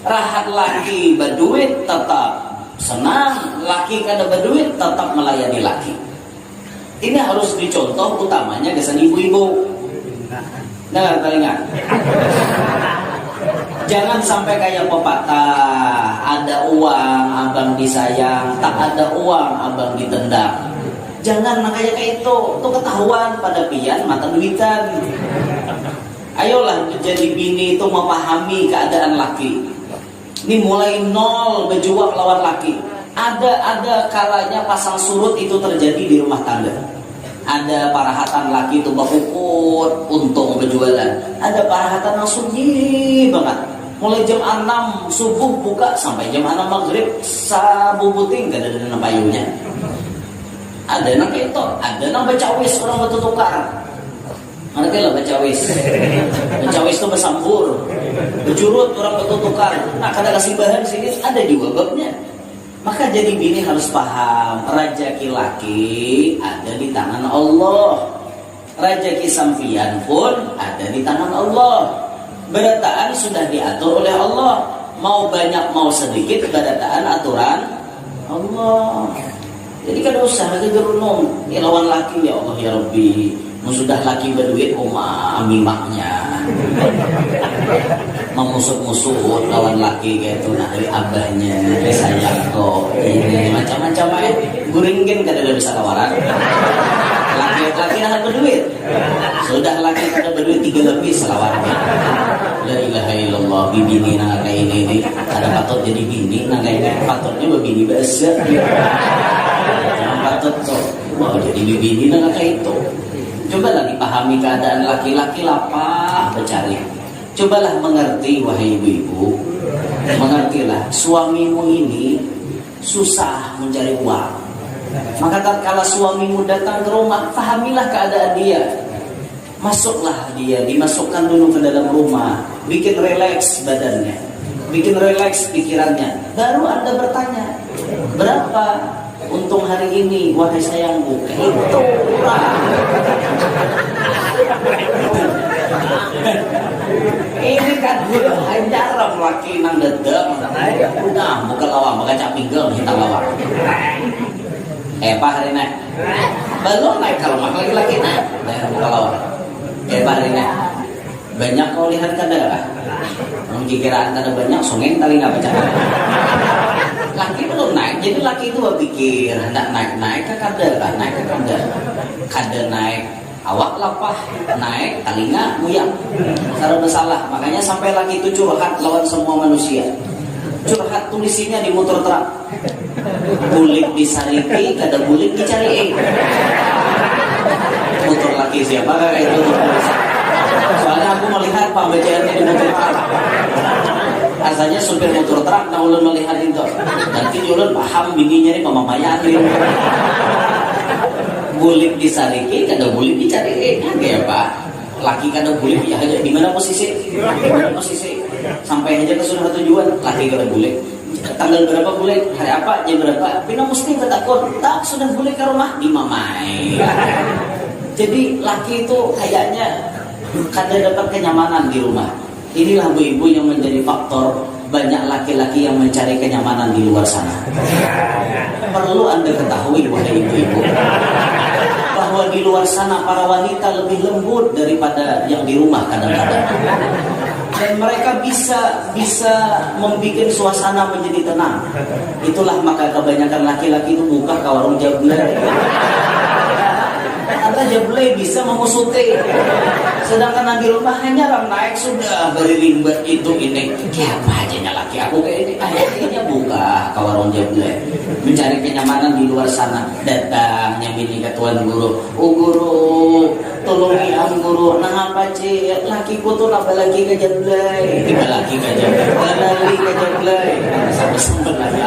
rahat laki berduit tetap senang, laki kada berduit tetap melayani laki. Ini harus dicontoh utamanya kesan ibu-ibu. Dengar telinga. Jangan sampai kayak pepatah, ada uang abang disayang, tak ada uang abang ditendang. Jangan kayak itu ketahuan pada pian mata duitan. Ayolah menjadi bini itu memahami keadaan laki. Ini mulai nol berjuang lawan laki. Ada kalanya pasang surut itu terjadi di rumah tangga. Ada parahatan laki itu berpuput untung berjualan. Ada parahatan yang sunyi banget. Mulai jam 6 subuh buka sampai jam 6 maghrib sabubuting gak ada dana payunya. Ada yang kayak itu, ada yang baca wis orang bertukar. Ngerti lah baca wis. Baca wis itu bersambur, berjurut orang bertukar. Nah kada kasih bahan sini ada juga babnya. Maka jadi bini harus paham, rezeki laki ada di tangan Allah. Rezeki sampian pun ada di tangan Allah. Berataan sudah diatur oleh Allah. Mau banyak mau sedikit berataan aturan Allah. Jadi kada usah gerunung ya lawan laki ya Allah ya Rabbi. Sudah laki berduit mimahnya. Memusut-musut lawan laki gitu nah dari abahnya, dari sayang kok ini macam-macam guringin kada bisa tawaran. Laki nak berduit. Sudah laki kada berduit 3 lebih selawarnya. La ilaha illallah bibini nang kayak ini ada patut jadi bini nang kayak patutnya bini bahasa. Jangan patut tuh. Mau jadi bini nang kayak itu. Cobalah dipahami keadaan laki-laki lapah bercari. Cobalah mengerti wahai ibu-ibu. Mengertilah suamimu ini susah mencari uang. Maka tatkala suamimu datang ke rumah, pahamilah keadaan dia. Masuklah dia, dimasukkan dulu ke dalam rumah, bikin relaks badannya, bikin relaks pikirannya. Baru Anda bertanya, berapa untung hari ini wahai sayangku? Itu ini kan jarang laki nang dedek udah buka lawang, buka cap pinggang hitam lawang. Pak hari naik belum naik kalau mak laki-laki naik buka lawang. Pak hari naik banyak kau lihat kada lah. Kiraan kada banyak songeng kali nggak baca. Laki belum naik, jadi laki itu berpikir hendak naik ke kada lah, naik ke kada naik. Awak lapah naik telinga muyang cara bersalah. Makanya sampai laki itu curhat lawan semua manusia. Curhat tulisinya di motor truk. Bulik disariki kada bulik dicari. Motor laki siapa kayak itu? Soalnya aku melihat pembacaannya di motor truk. Asalnya supir motor truk nah ulun melihat itu. Nanti ulun paham bininya ini pemamayatin. Bulik disariki, kada bulik dicari. Kayak Pak, laki kada bulik ya aja di mana posisi? Sampai aja ke sudah tujuan, laki kada bulik. Tanggal berapa bulik? Hari apa? Jam berapa? Pina mesti ketakut. Tak sudah bulik ke rumah di mamai. Jadi laki itu kayaknya kada dapat kenyamanan di rumah. Inilah ibu-ibu yang menjadi faktor banyak laki-laki yang mencari kenyamanan di luar sana. Perlu Anda ketahui wahai ibu-ibu bahwa di luar sana para wanita lebih lembut daripada yang di rumah kadang-kadang. Dan mereka bisa membuat suasana menjadi tenang. Itulah maka kebanyakan laki-laki itu buka ke warung jablay. Karena jablay bisa memusuti. Sedangkan di rumah hanya orang naik sudah berlimbat itu ini. Siapa aja laki aku kayak ini. Akhirnya buka ke warung jablay. Mencari kenyamanan di luar sana. Datang nyamini ke tuan guru. Oh guru, tolongi am guru. Nah apa cik? Lakiku tuh nambah lagi ke jablay. Tiba lagi ke jablay. Lagi ke jablay. Sampai sempet lagi.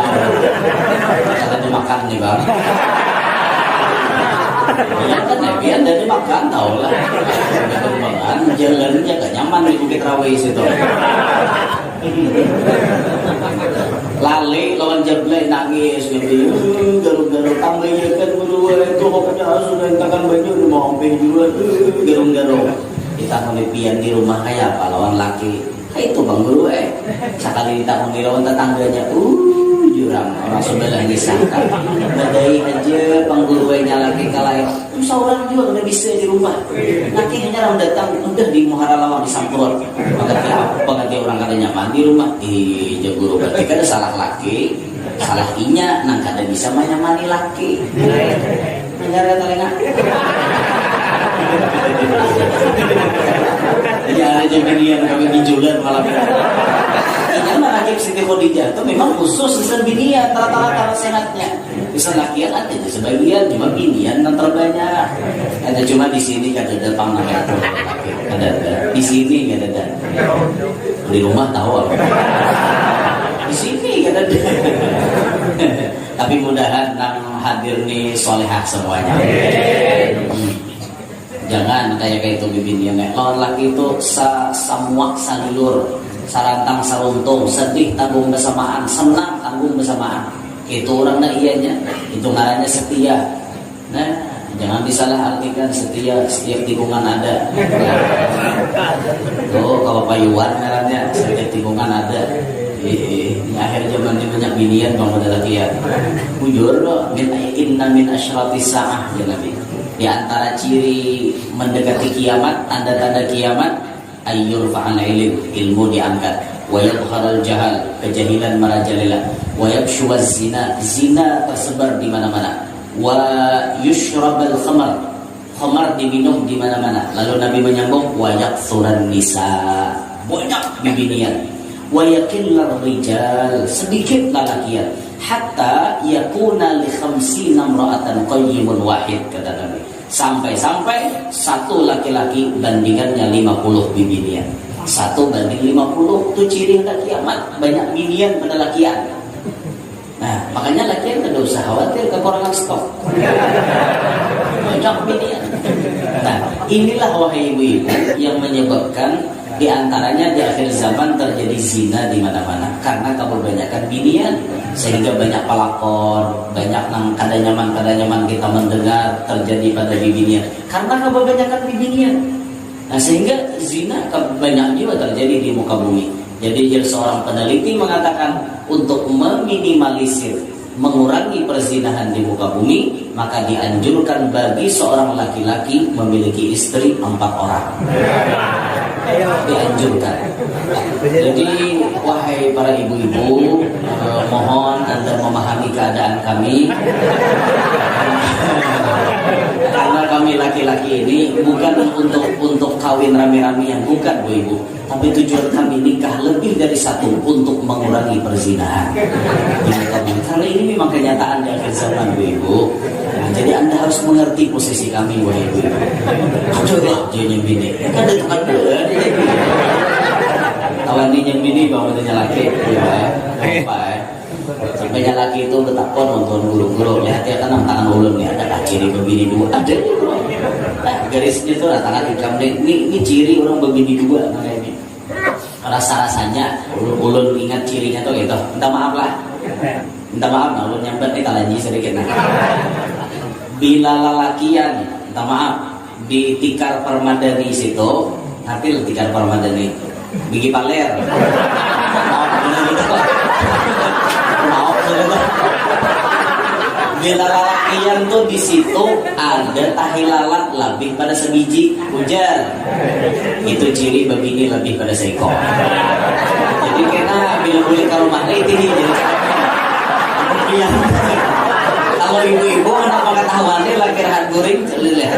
Kata dimakan nih bang. Ya kan biar dari makan tau lah. Perkembangan jalannya gak nyaman di Bukit Rawis itu. lale lawan jablay nangis gitu garuk-garuk tambah ya kan berdua itu pokoknya sudah intakan baju udah mau ompeng juga garuk-garuk kita melipian di rumah kayak apa lawan laki kayak itu bang guru sekali kita lawan tetangganya jurang orang sebelah disangka badai aja bang guru laki kalayak susah orang juga udah bisa di rumah laki hanya orang datang udah di muhara lawang di sampurot pengganti orang katanya mandi rumah guru berarti kan ada salah laki salah inya nang kada bisa mani laki negara telenga ya ada jaminan kami dijulan malam ini manakib Siti Khadijah itu memang khusus di binian rata-rata sehatnya bisa lakian ada sebagian cuma binian yang terbanyak ada cuma di sini kada ada pandangan ada di sini kada ada di rumah tahu di sini kada ada tapi mudahan nang hadir nih solehah semuanya jangan kayak itu bibin yang lawan laki itu samuak sanilur sarantang saruntung sedih tanggung bersamaan senang tanggung bersamaan itu orang nak ianya itu ngarannya setia nah jangan disalahartikan setia setiap tikungan ada tuh kalau payuan ngarannya setiap tikungan ada ini akhir zaman ini banyak binian kalau ada laki ya bujur inna min asyrati sa'ah ya Nabi. Di antara ciri mendekati kiamat, tanda-tanda kiamat, ayyul fa'al ilmu diangkat, wa yadhharul jahal, kejahilan merajalela, wa yabshuwaz zina tersebar di mana-mana, wa yushrabal khamar diminum di mana-mana. Lalu Nabi menyambung wa yaksuran nisa, banyak bibinian, wa yakillar rijal, sedikit lalakian, hatta yakuna li 50 imra'atan qayyimun wahid kata Nabi. Sampai-sampai satu laki-laki bandingannya 50 bibinian. 1 banding 50 itu ciri ada kiamat. Banyak binian pada lakian. Nah, makanya lakian tidak usah khawatir kekurangan stok. Banyak binian. Nah, inilah wahai ibu-ibu yang menyebabkan di antaranya di akhir zaman terjadi zina di mana-mana karena kebanyakan binian sehingga banyak pelakor, banyak nang kada nyaman kita mendengar terjadi pada bibinian karena kebanyakan bibinian. Nah, sehingga zina banyak juga terjadi di muka bumi. Jadi seorang peneliti mengatakan untuk meminimalisir mengurangi perzinahan di muka bumi maka dianjurkan bagi seorang laki-laki memiliki istri 4 orang. Dianjurkan. Jadi wahai para ibu-ibu, mohon Anda memahami keadaan kami karena kami laki-laki ini bukan untuk kawin rame-ramean, bukan Bu Ibu, tapi tujuan kami nikah lebih dari 1 untuk mengurangi perzinahan. Karena ini memang kenyataan di akhir zaman Bu Ibu. Nah, jadi Anda harus mengerti posisi kami wahai ibu. Aduh, dia nyembini. Kan ada tukang dua. Kawan dia nyembini bawa dia laki, ya. Apa ya? Sampai laki itu bertakon nonton guru-guru. Lihat ya kan tangan ulun nih ada ciri begini dua. Ada nih bro. Nah, garisnya tuh tangan hitam nih. Ini ciri orang begini dua namanya ini. Rasa-rasanya ulun ingat cirinya tuh gitu. Minta maaf lah. Minta maaf nah ulun nyambat nih talanji sedikit nah. Bila lalakian, minta maaf, di Tikar Permadani situ, nanti Tikar Permadani, Bigi Paler, maaf, bila lalakian tuh di situ ada tahi lalat lebih pada sebiji, ujar, itu ciri begini lebih pada seekor. Jadi kena bila boleh kalau mana itu jadi iya. Kalau ibu-ibu anak pengetahuannya lagi rahat guring lihat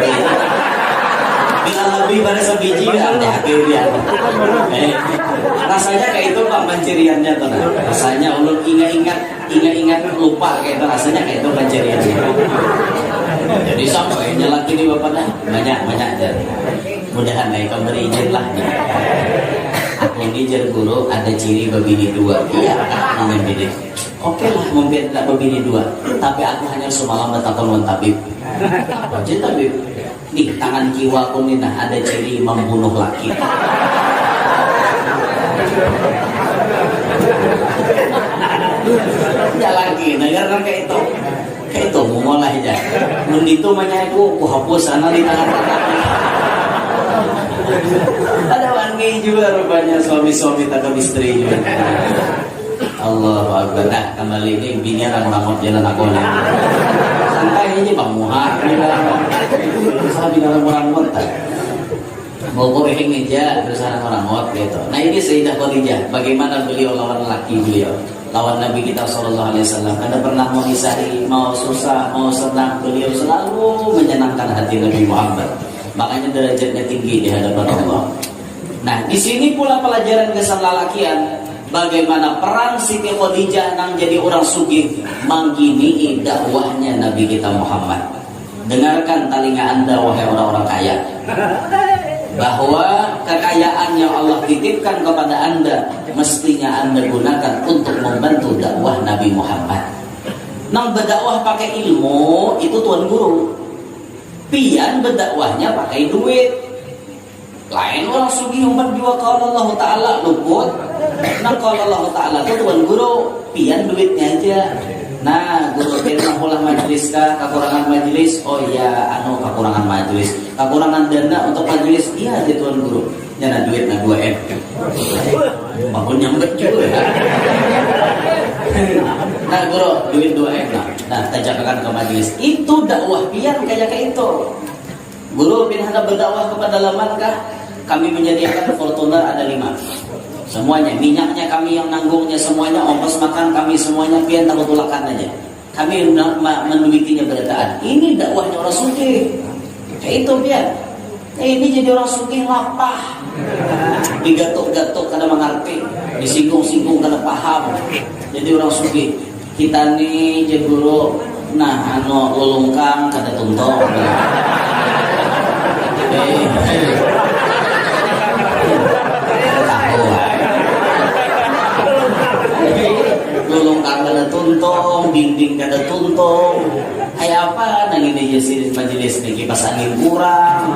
bila lebih pada sebiji hati-hati dia rasanya kayak itu Pak penciriannya tuh nah. Rasanya ulun ingat lupa kayak itu rasanya kayak itu penciriannya. Jadi sampai nyelaki nih bapak dah banyak aja mudahan nih kau beri izin lah aku ini jar guru ada ciri begini 2 iya kan begini. Oke lah, mungkin tidak begini 2, tapi aku hanya semalam bertakon tabib. Wajib tabib. Di tangan kiwaku ini nah ada ciri membunuh laki. orang kayak itu mau mulai aja mun itu banyak aku hapus sana di tangan-tangan. Ada wangi juga rupanya suami-suami takut istri juga. Allahu Akbar. Nah, kembali ini bini ramut jalan aku nih. Santai aja Bang Muha. Sabi dalam ramut tak. Mau koheng aja bersama ramut gitu. Nah ini Sayyidah Khadijah. Bagaimana beliau lawan laki beliau, lawan Nabi kita Sallallahu Alaihi Wasallam. Kada pernah mau disari, mau susah, mau senang, beliau selalu menyenangkan hati Nabi Muhammad. Makanya derajatnya tinggi di hadapan Allah. Nah di sini pula pelajaran kesalalakian. Bagaimana perang Siti Khadijah nang jadi orang sugih manggini dakwahnya Nabi kita Muhammad. Dengarkan telinga Anda wahai orang-orang kaya, bahwa kekayaan yang Allah titipkan kepada Anda mestinya Anda gunakan untuk membantu dakwah Nabi Muhammad. Nang berdakwah pakai ilmu itu tuan guru. Pian berdakwahnya pakai duit. Lain orang sugih umat jiwa kalau Allah Ta'ala luput. Nah kalau Allah Ta'ala itu tuan guru pian duitnya aja. Nah guru kira pulang majelis kah, kekurangan majelis. Oh iya kekurangan majelis, kekurangan dana untuk majelis. Iya aja tuan guru nyana duit na 2M bangun nyambet juga ya. Nah guru duit 2M nah tajakan ke majelis itu dakwah pian kayak itu. Guru bin hendak berdakwah kepada lamankah? Kami menyediakan Fortuner ada 5. Semuanya, minyaknya kami yang nanggungnya semuanya, ongkos makan kami semuanya, pian takut tulakan aja. Kami menduitinya berdaan. Ini dakwahnya orang sugih. Kayak itu pian. Ini jadi orang sugih lapah. Digatuk-gatuk kada mengerti, disinggung-singgung kada paham. Jadi orang sugih. Kita nih je guru, nah lulungkang kada tuntung. Lulungkang kada tuntung, dinding kada tuntung. Kayak apa nang ini jadi majelis nih kipas angin kurang.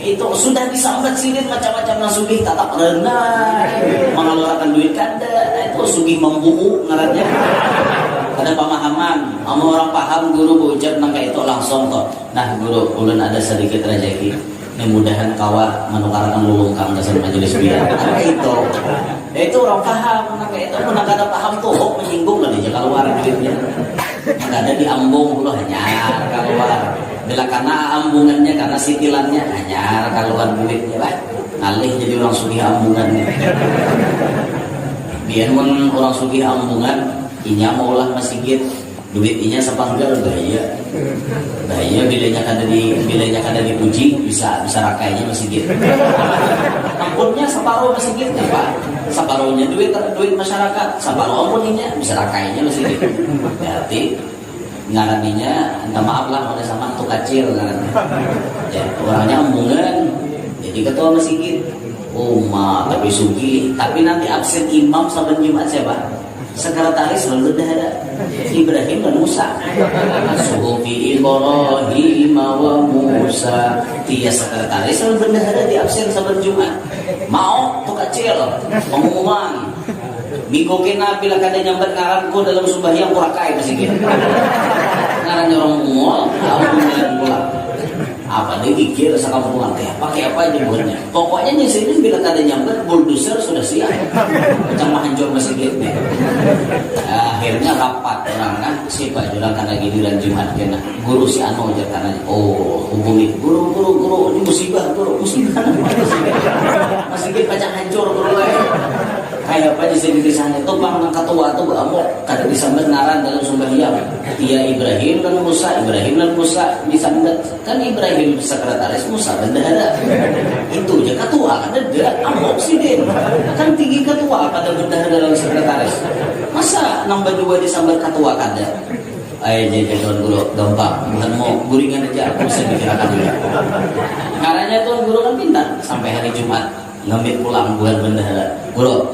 Itu sudah disambat silin macam-macam nang sugih tatap rendah, mengeluarkan duit kada. Itu sugih membuuk ngarannya. Ada pemahaman, sama orang paham guru berucap nang kayak itu langsung kok. Nah guru, ulun ada sedikit rezeki. Mudah-mudahan kawa menukarkan lulungkang dasar majelis biar. Apa itu? Itu orang paham, nang kayak itu pun ada paham tuh, menyinggung kan aja keluar duitnya. Maka ada diambung dulu hanya keluar. Bila karena ambungannya, karena sitilannya hanya keluar duitnya lah. Alih jadi orang sugih ambungannya. Biar pun orang sugih ambungan. Inya maulah masjid duit inya sepanggal bahaya bilanya kada dipuji bisa rakainya masjid. Ampunnya separuh masjid apa? Separuhnya duit masyarakat, separuh ampuninya bisa rakainya masjid. Berarti ngaraninya minta maaf lah pada sama tuh kecil ngarannya. Ya, orangnya ambungan jadi ketua masjid. Tapi sugi, tapi nanti absen imam saban Jumat siapa? Sekretaris lalu ada Ibrahim dan Musa. Suhufi Ibrahim wa Musa. Dia sekretaris lalu bendahara di absen saban Jumat. Mau tuh kecil pengumuman. Minggu kena bila kada nyambat ngaranku dalam sembahyang kurakai masih gitu. Ngarannya orang mual, bulan pulang. Apa dia gigir sekampungan pakai apa aja buatnya. Pokoknya di sini bila kada nyambat bulldozer sudah siap. Macam hancur masjidnya. Akhirnya rapat orang kan siapa jualan karena giliran Jumat kena guru si Ano aja karena hubungi guru ini musibah masjid pajak hancur guru kayak apa di sini sana itu bang nang ketua tuh amok kada disambat ngaran dalam sembahyang. Dia Ibrahim dan Musa disambat kan Ibrahim sekretaris Musa bendahara. Itu aja ketua kan ada amok sih deh kan tinggi ketua pada bendahara dalam sekretaris. Masa nambah 2 disambat ketua kada? Ayo jadi tuan guru gampang bukan mau guringan aja aku bisa dikirakan dulu. Karena tuan guru kan pintar sampai hari Jumat ngambil pulang bulan bendahara guru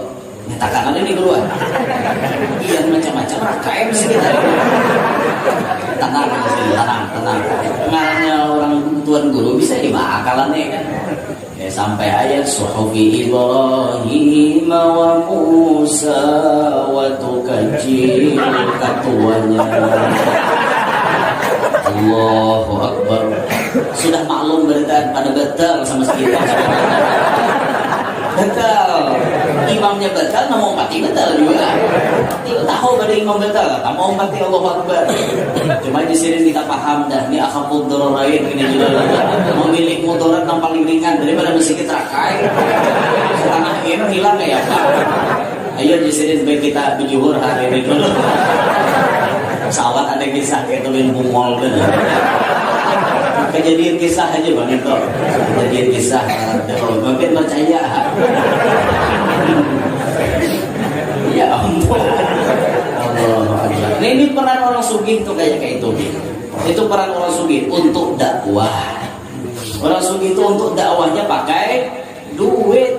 nyatakan ini guru iya macam-macam rakai mesti kita tenang ngaranya orang tuan guru bisa dimakalannya kan sampai ayat suhufi Ibrahim wa Musa sawatu kecil katuanya. Allahu Akbar. Sudah maklum berita pada betul sama sekitar. Betul. Imamnya betul, namun mati betul juga. Tidak tahu pada imam betul, tak mau mati Allahu Akbar. Cuma di sini kita paham dah. Ini akhafud dararain ini juga. Memilih mudarat yang paling ringan daripada sedikit rakai. Setengah ini hilang ya Pak. Ayo di sini baik kita berjuhur hari ini dulu. Pesawat ada kisah kayak itu yang bungol kan. Kejadian kisah aja Bang itu. Kejadian kisah. Mungkin percaya. Ya ampun. Allah. Nah, ini peran orang sugih tuh kayak itu. Itu peran orang sugih untuk dakwah. Orang sugih itu untuk dakwahnya pakai duit.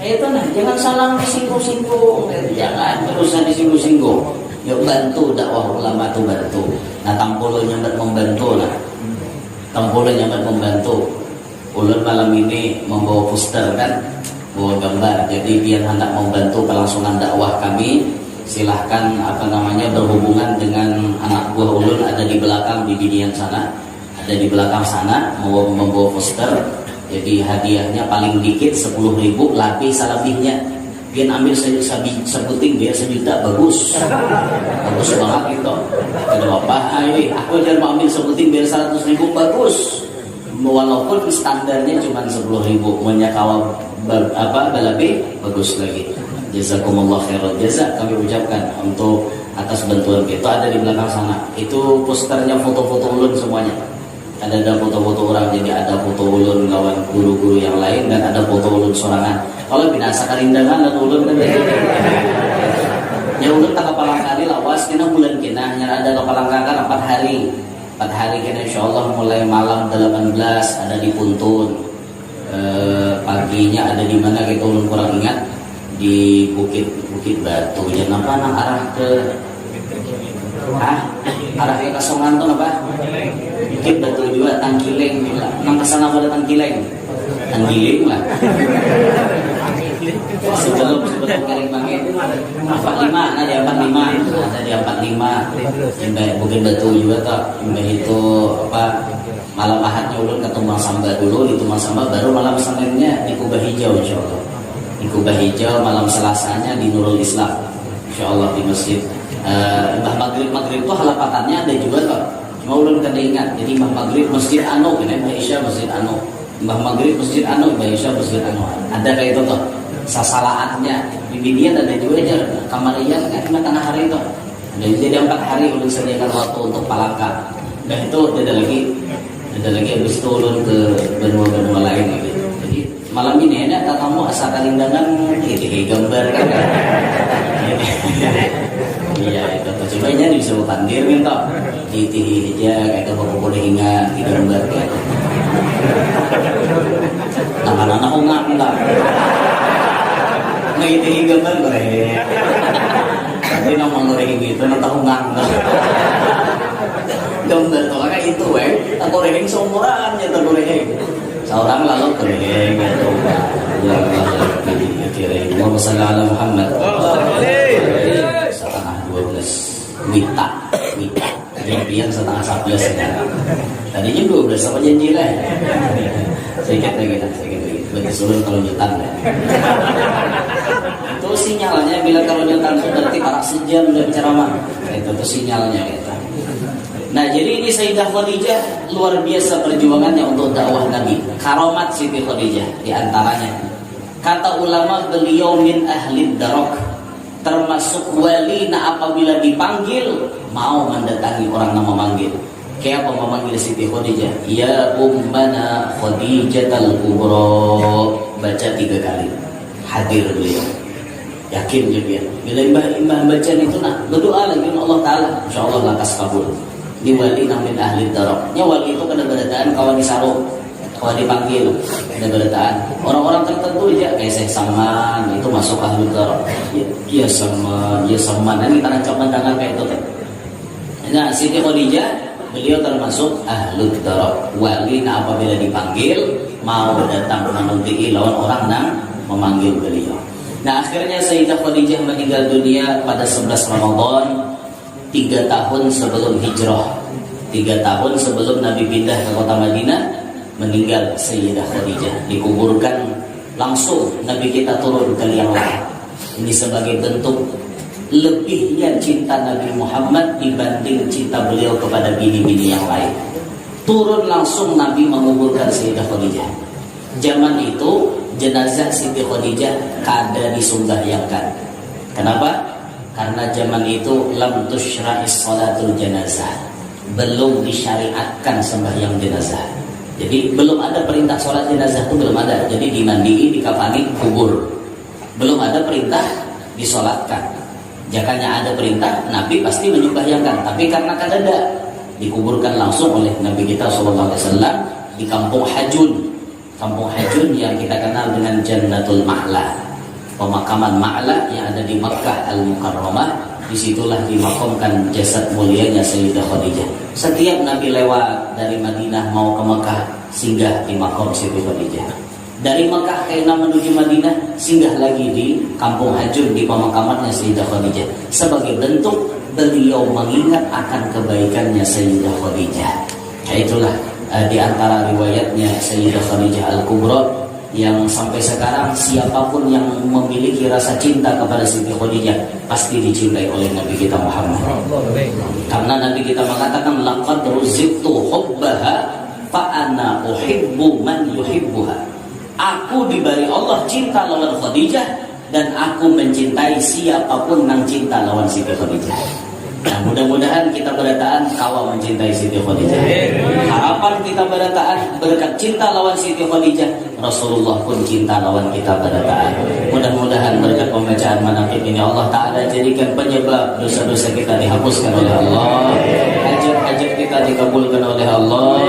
Kayak itu nah, jangan salah disinggung-singgung. Jangan berusaha disinggung-singgung. Yuk bantu dakwah ulama itu bantu. Nah tampulo nyambat membantu lah. Tampulo nyambat membantu. Ulun malam ini membawa poster kan, bawa gambar. Jadi biar hendak membantu kelangsungan dakwah kami, silahkan berhubungan dengan anak buah ulun ada di belakang di binian sana, ada di belakang sana membawa poster. Jadi hadiahnya paling dikit 10.000, lebih salabihnya. Biar ambil sebuting biar 1 juta bagus banget itu. Ada bapak, aku jangan mau ambil sebuting biar 100.000 bagus. Walaupun standarnya cuma 10.000, menyakawa lebih bagus lagi. Jazakumullah khairan jazak kami ucapkan untuk atas bantuan kita. Ada di belakang sana. Itu posternya foto-foto ulun semuanya. Ada foto-foto orang, jadi ada foto ulun lawan guru-guru yang lain dan ada foto ulun sorangan. Kalau binasa karindangan dan ulun kan ya ulun tak kapalangkari lawas kena bulan kena hanya ada kapalangkari 4 hari. 4 hari kena insyaallah mulai malam 18 ada di Puntun. Paginya ada di mana kita ulun kurang ingat, di Bukit Batu. Jangan apa nang arah ke arah ke Kasongan tuh apa? Bukit Batu juga Tangkileng. Nang kesana pada Tangkileng lah. Sebelum kering banget 45, ada di 45 Mbak Bukit Batu juga tak. Mbak itu malam ahadnya ulun ke Tumbang Samba dulu, di Tumbang Samba baru malam Seninnya di Kubah Hijau insyaallah. Di Kubah Hijau malam Selasanya di Nurul Islam insyaallah di masjid. Mbah Maghrib itu halapatannya ada juga tak. Cuma ulun kada ingat. Jadi Mbah Maghrib Masjid Anu kan, Mbah Isya Masjid Anu. Mbah Maghrib Masjid Anu, Mbah Isya Masjid Anu. Ada kayak itu tuh. Sasalaannya di Bidian ada juga aja kamarian kan cuma tengah hari itu. Jadi 4 hari ulun sediakan waktu untuk palangka. Dan itu ada lagi habis itu ulun ke benua-benua lain lagi. Jadi malam ini ada katamu asal kalindangan gambar kan. Iya itu cobanya bisa pandir gitu. Di aja kayak apa boleh ingat di gambar kan. Tangan-tangan ungap enggak. Ngiti gambar goreng. Tapi nama goreng gitu nang tahu nggak. Gambar tuh kayak itu tak goreng seumuran ya tak goreng. Seorang lalu goreng gitu. Ya Allah kira-kira Muhammad sallallahu alaihi Muhammad. Setengah 12 Wita. Kemudian setengah 11 ya. Tadinya 12 sama janji lah. Sedikit lagi. Berarti suruh kalau nyetan lah. Itu sinyalnya bila kalau nyetan itu berarti para sejam udah berceramah. Itu tuh sinyalnya kita. Nah jadi ini Sayyidah Khadijah luar biasa perjuangannya untuk dakwah Nabi. Karomat Siti Khadijah diantaranya. Kata ulama beliau min ahli darok, termasuk wali na apabila dipanggil mau mendatangi orang yang memanggil. Kayak apa memanggil Siti Khadijah? Ya ummana Khadijatal Kubra. Baca 3 kali. Hadir beliau. Yakin juga. Bila imbah baca itu berdoa lagi Allah Ta'ala. InsyaAllah lakas kabul. Di wali namin ahli darok. Nya wali itu kena berataan kawan disaruh. Kawan dipanggil. Kena berataan. Orang-orang tertentu aja. Kayak Syekh Saman. Itu masuk ahli darok. Ya Saman. Nah kita rancang pandangan kayak itu. Nah Siti Khadijah beliau termasuk ahlul darab, wali na apabila dipanggil mau datang menunti lawan orang yang memanggil beliau. Nah, akhirnya Sayyidah Khadijah meninggal dunia pada 11 Ramadan 3 tahun sebelum hijrah. 3 tahun sebelum Nabi pindah ke kota Madinah, meninggal Sayyidah Khadijah. Dikuburkan langsung Nabi kita turun ke liang lahat. Ini sebagai bentuk lebihnya cinta Nabi Muhammad dibanding cinta beliau kepada bini-bini yang lain. Turun langsung Nabi menguburkan Sayyidah Khadijah. Zaman itu jenazah Siti Khadijah kada disembahyankan. Kenapa? Karena zaman itu lam tusyra'is sholatul janazah, belum disyariatkan sembahyang jenazah. Jadi belum ada perintah sholat jenazah, itu belum ada. Jadi dimandiin, dikafani, kubur. Belum ada perintah disolatkan. Jakanya ada perintah, Nabi pasti menyembahyankan. Tapi karena kadada, dikuburkan langsung oleh Nabi kita SAW di Kampung Hajun. Kampung Hajun yang kita kenal dengan Jannatul Ma'la, pemakaman Ma'la yang ada di Makkah Al-Mukarramah. Disitulah dimakamkan jasad mulianya Sayyidah Khadijah. Setiap Nabi lewat dari Madinah mau ke Makkah, singgah di makam Siti Khadijah. Dari Makkah kena menuju Madinah, singgah lagi di Kampung Hajun, di pemakamannya Sayyidah Khadijah. Sebagai bentuk beliau mengingat akan kebaikannya Sayyidah Khadijah. Itulah di antara riwayatnya Sayyidah Khadijah Al-Kubra yang sampai sekarang siapapun yang memiliki rasa cinta kepada Siti Khadijah pasti dicintai oleh Nabi kita Muhammad. Karena Nabi kita mengatakan laqad ruzqtu hubbaha fa ana uhibbu man yuhibbuha. Aku diberi Allah cinta lawan Khadijah dan aku mencintai siapapun yang cinta lawan Siti Khadijah. Nah, mudah-mudahan kita berataan kawal mencintai Siti Khadijah. Harapan kita berataan berkat cinta lawan Siti Khadijah, Rasulullah pun cinta lawan kita berataan. Mudah-mudahan berkat pembacaan manaqib ini Allah Ta'ala jadikan penyebab dosa-dosa kita dihapuskan oleh Allah, hajat-hajat kita dikabulkan oleh Allah,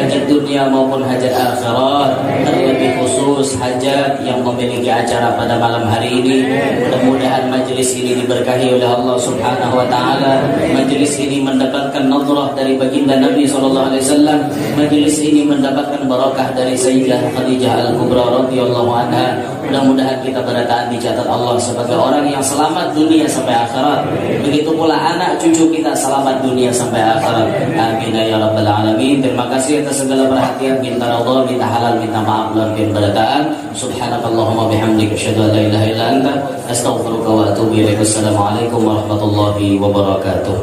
hajat dunia maupun hajat akhirat, terlebih khusus hajat yang memiliki acara pada malam hari ini. Mudah-mudahan majelis ini diberkahi oleh Allah Subhanahu wa Ta'ala. Majelis ini mendapatkan nadrah dari baginda Nabi SAW. Majelis ini mendapatkan barakah dari Sayyidah Khadijah Al-Kubra radhiyallahu anha. Mudah-mudahan kita berataan dicatat Allah sebagai orang yang selamat dunia sampai akhirat. Begitu pula anak cucu kita selamat dunia sampai akhirat. Amin ya rabbal alamin. Terima kasih atas segala perhatian. Minta ridha, minta halal, minta maaf dalam berataan. Subhanakallahumma bihamdika asyhadu an la ilaha illa anta astaghfiruka wa atubu ilaik. Assalamualaikum warahmatullahi wabarakatuh.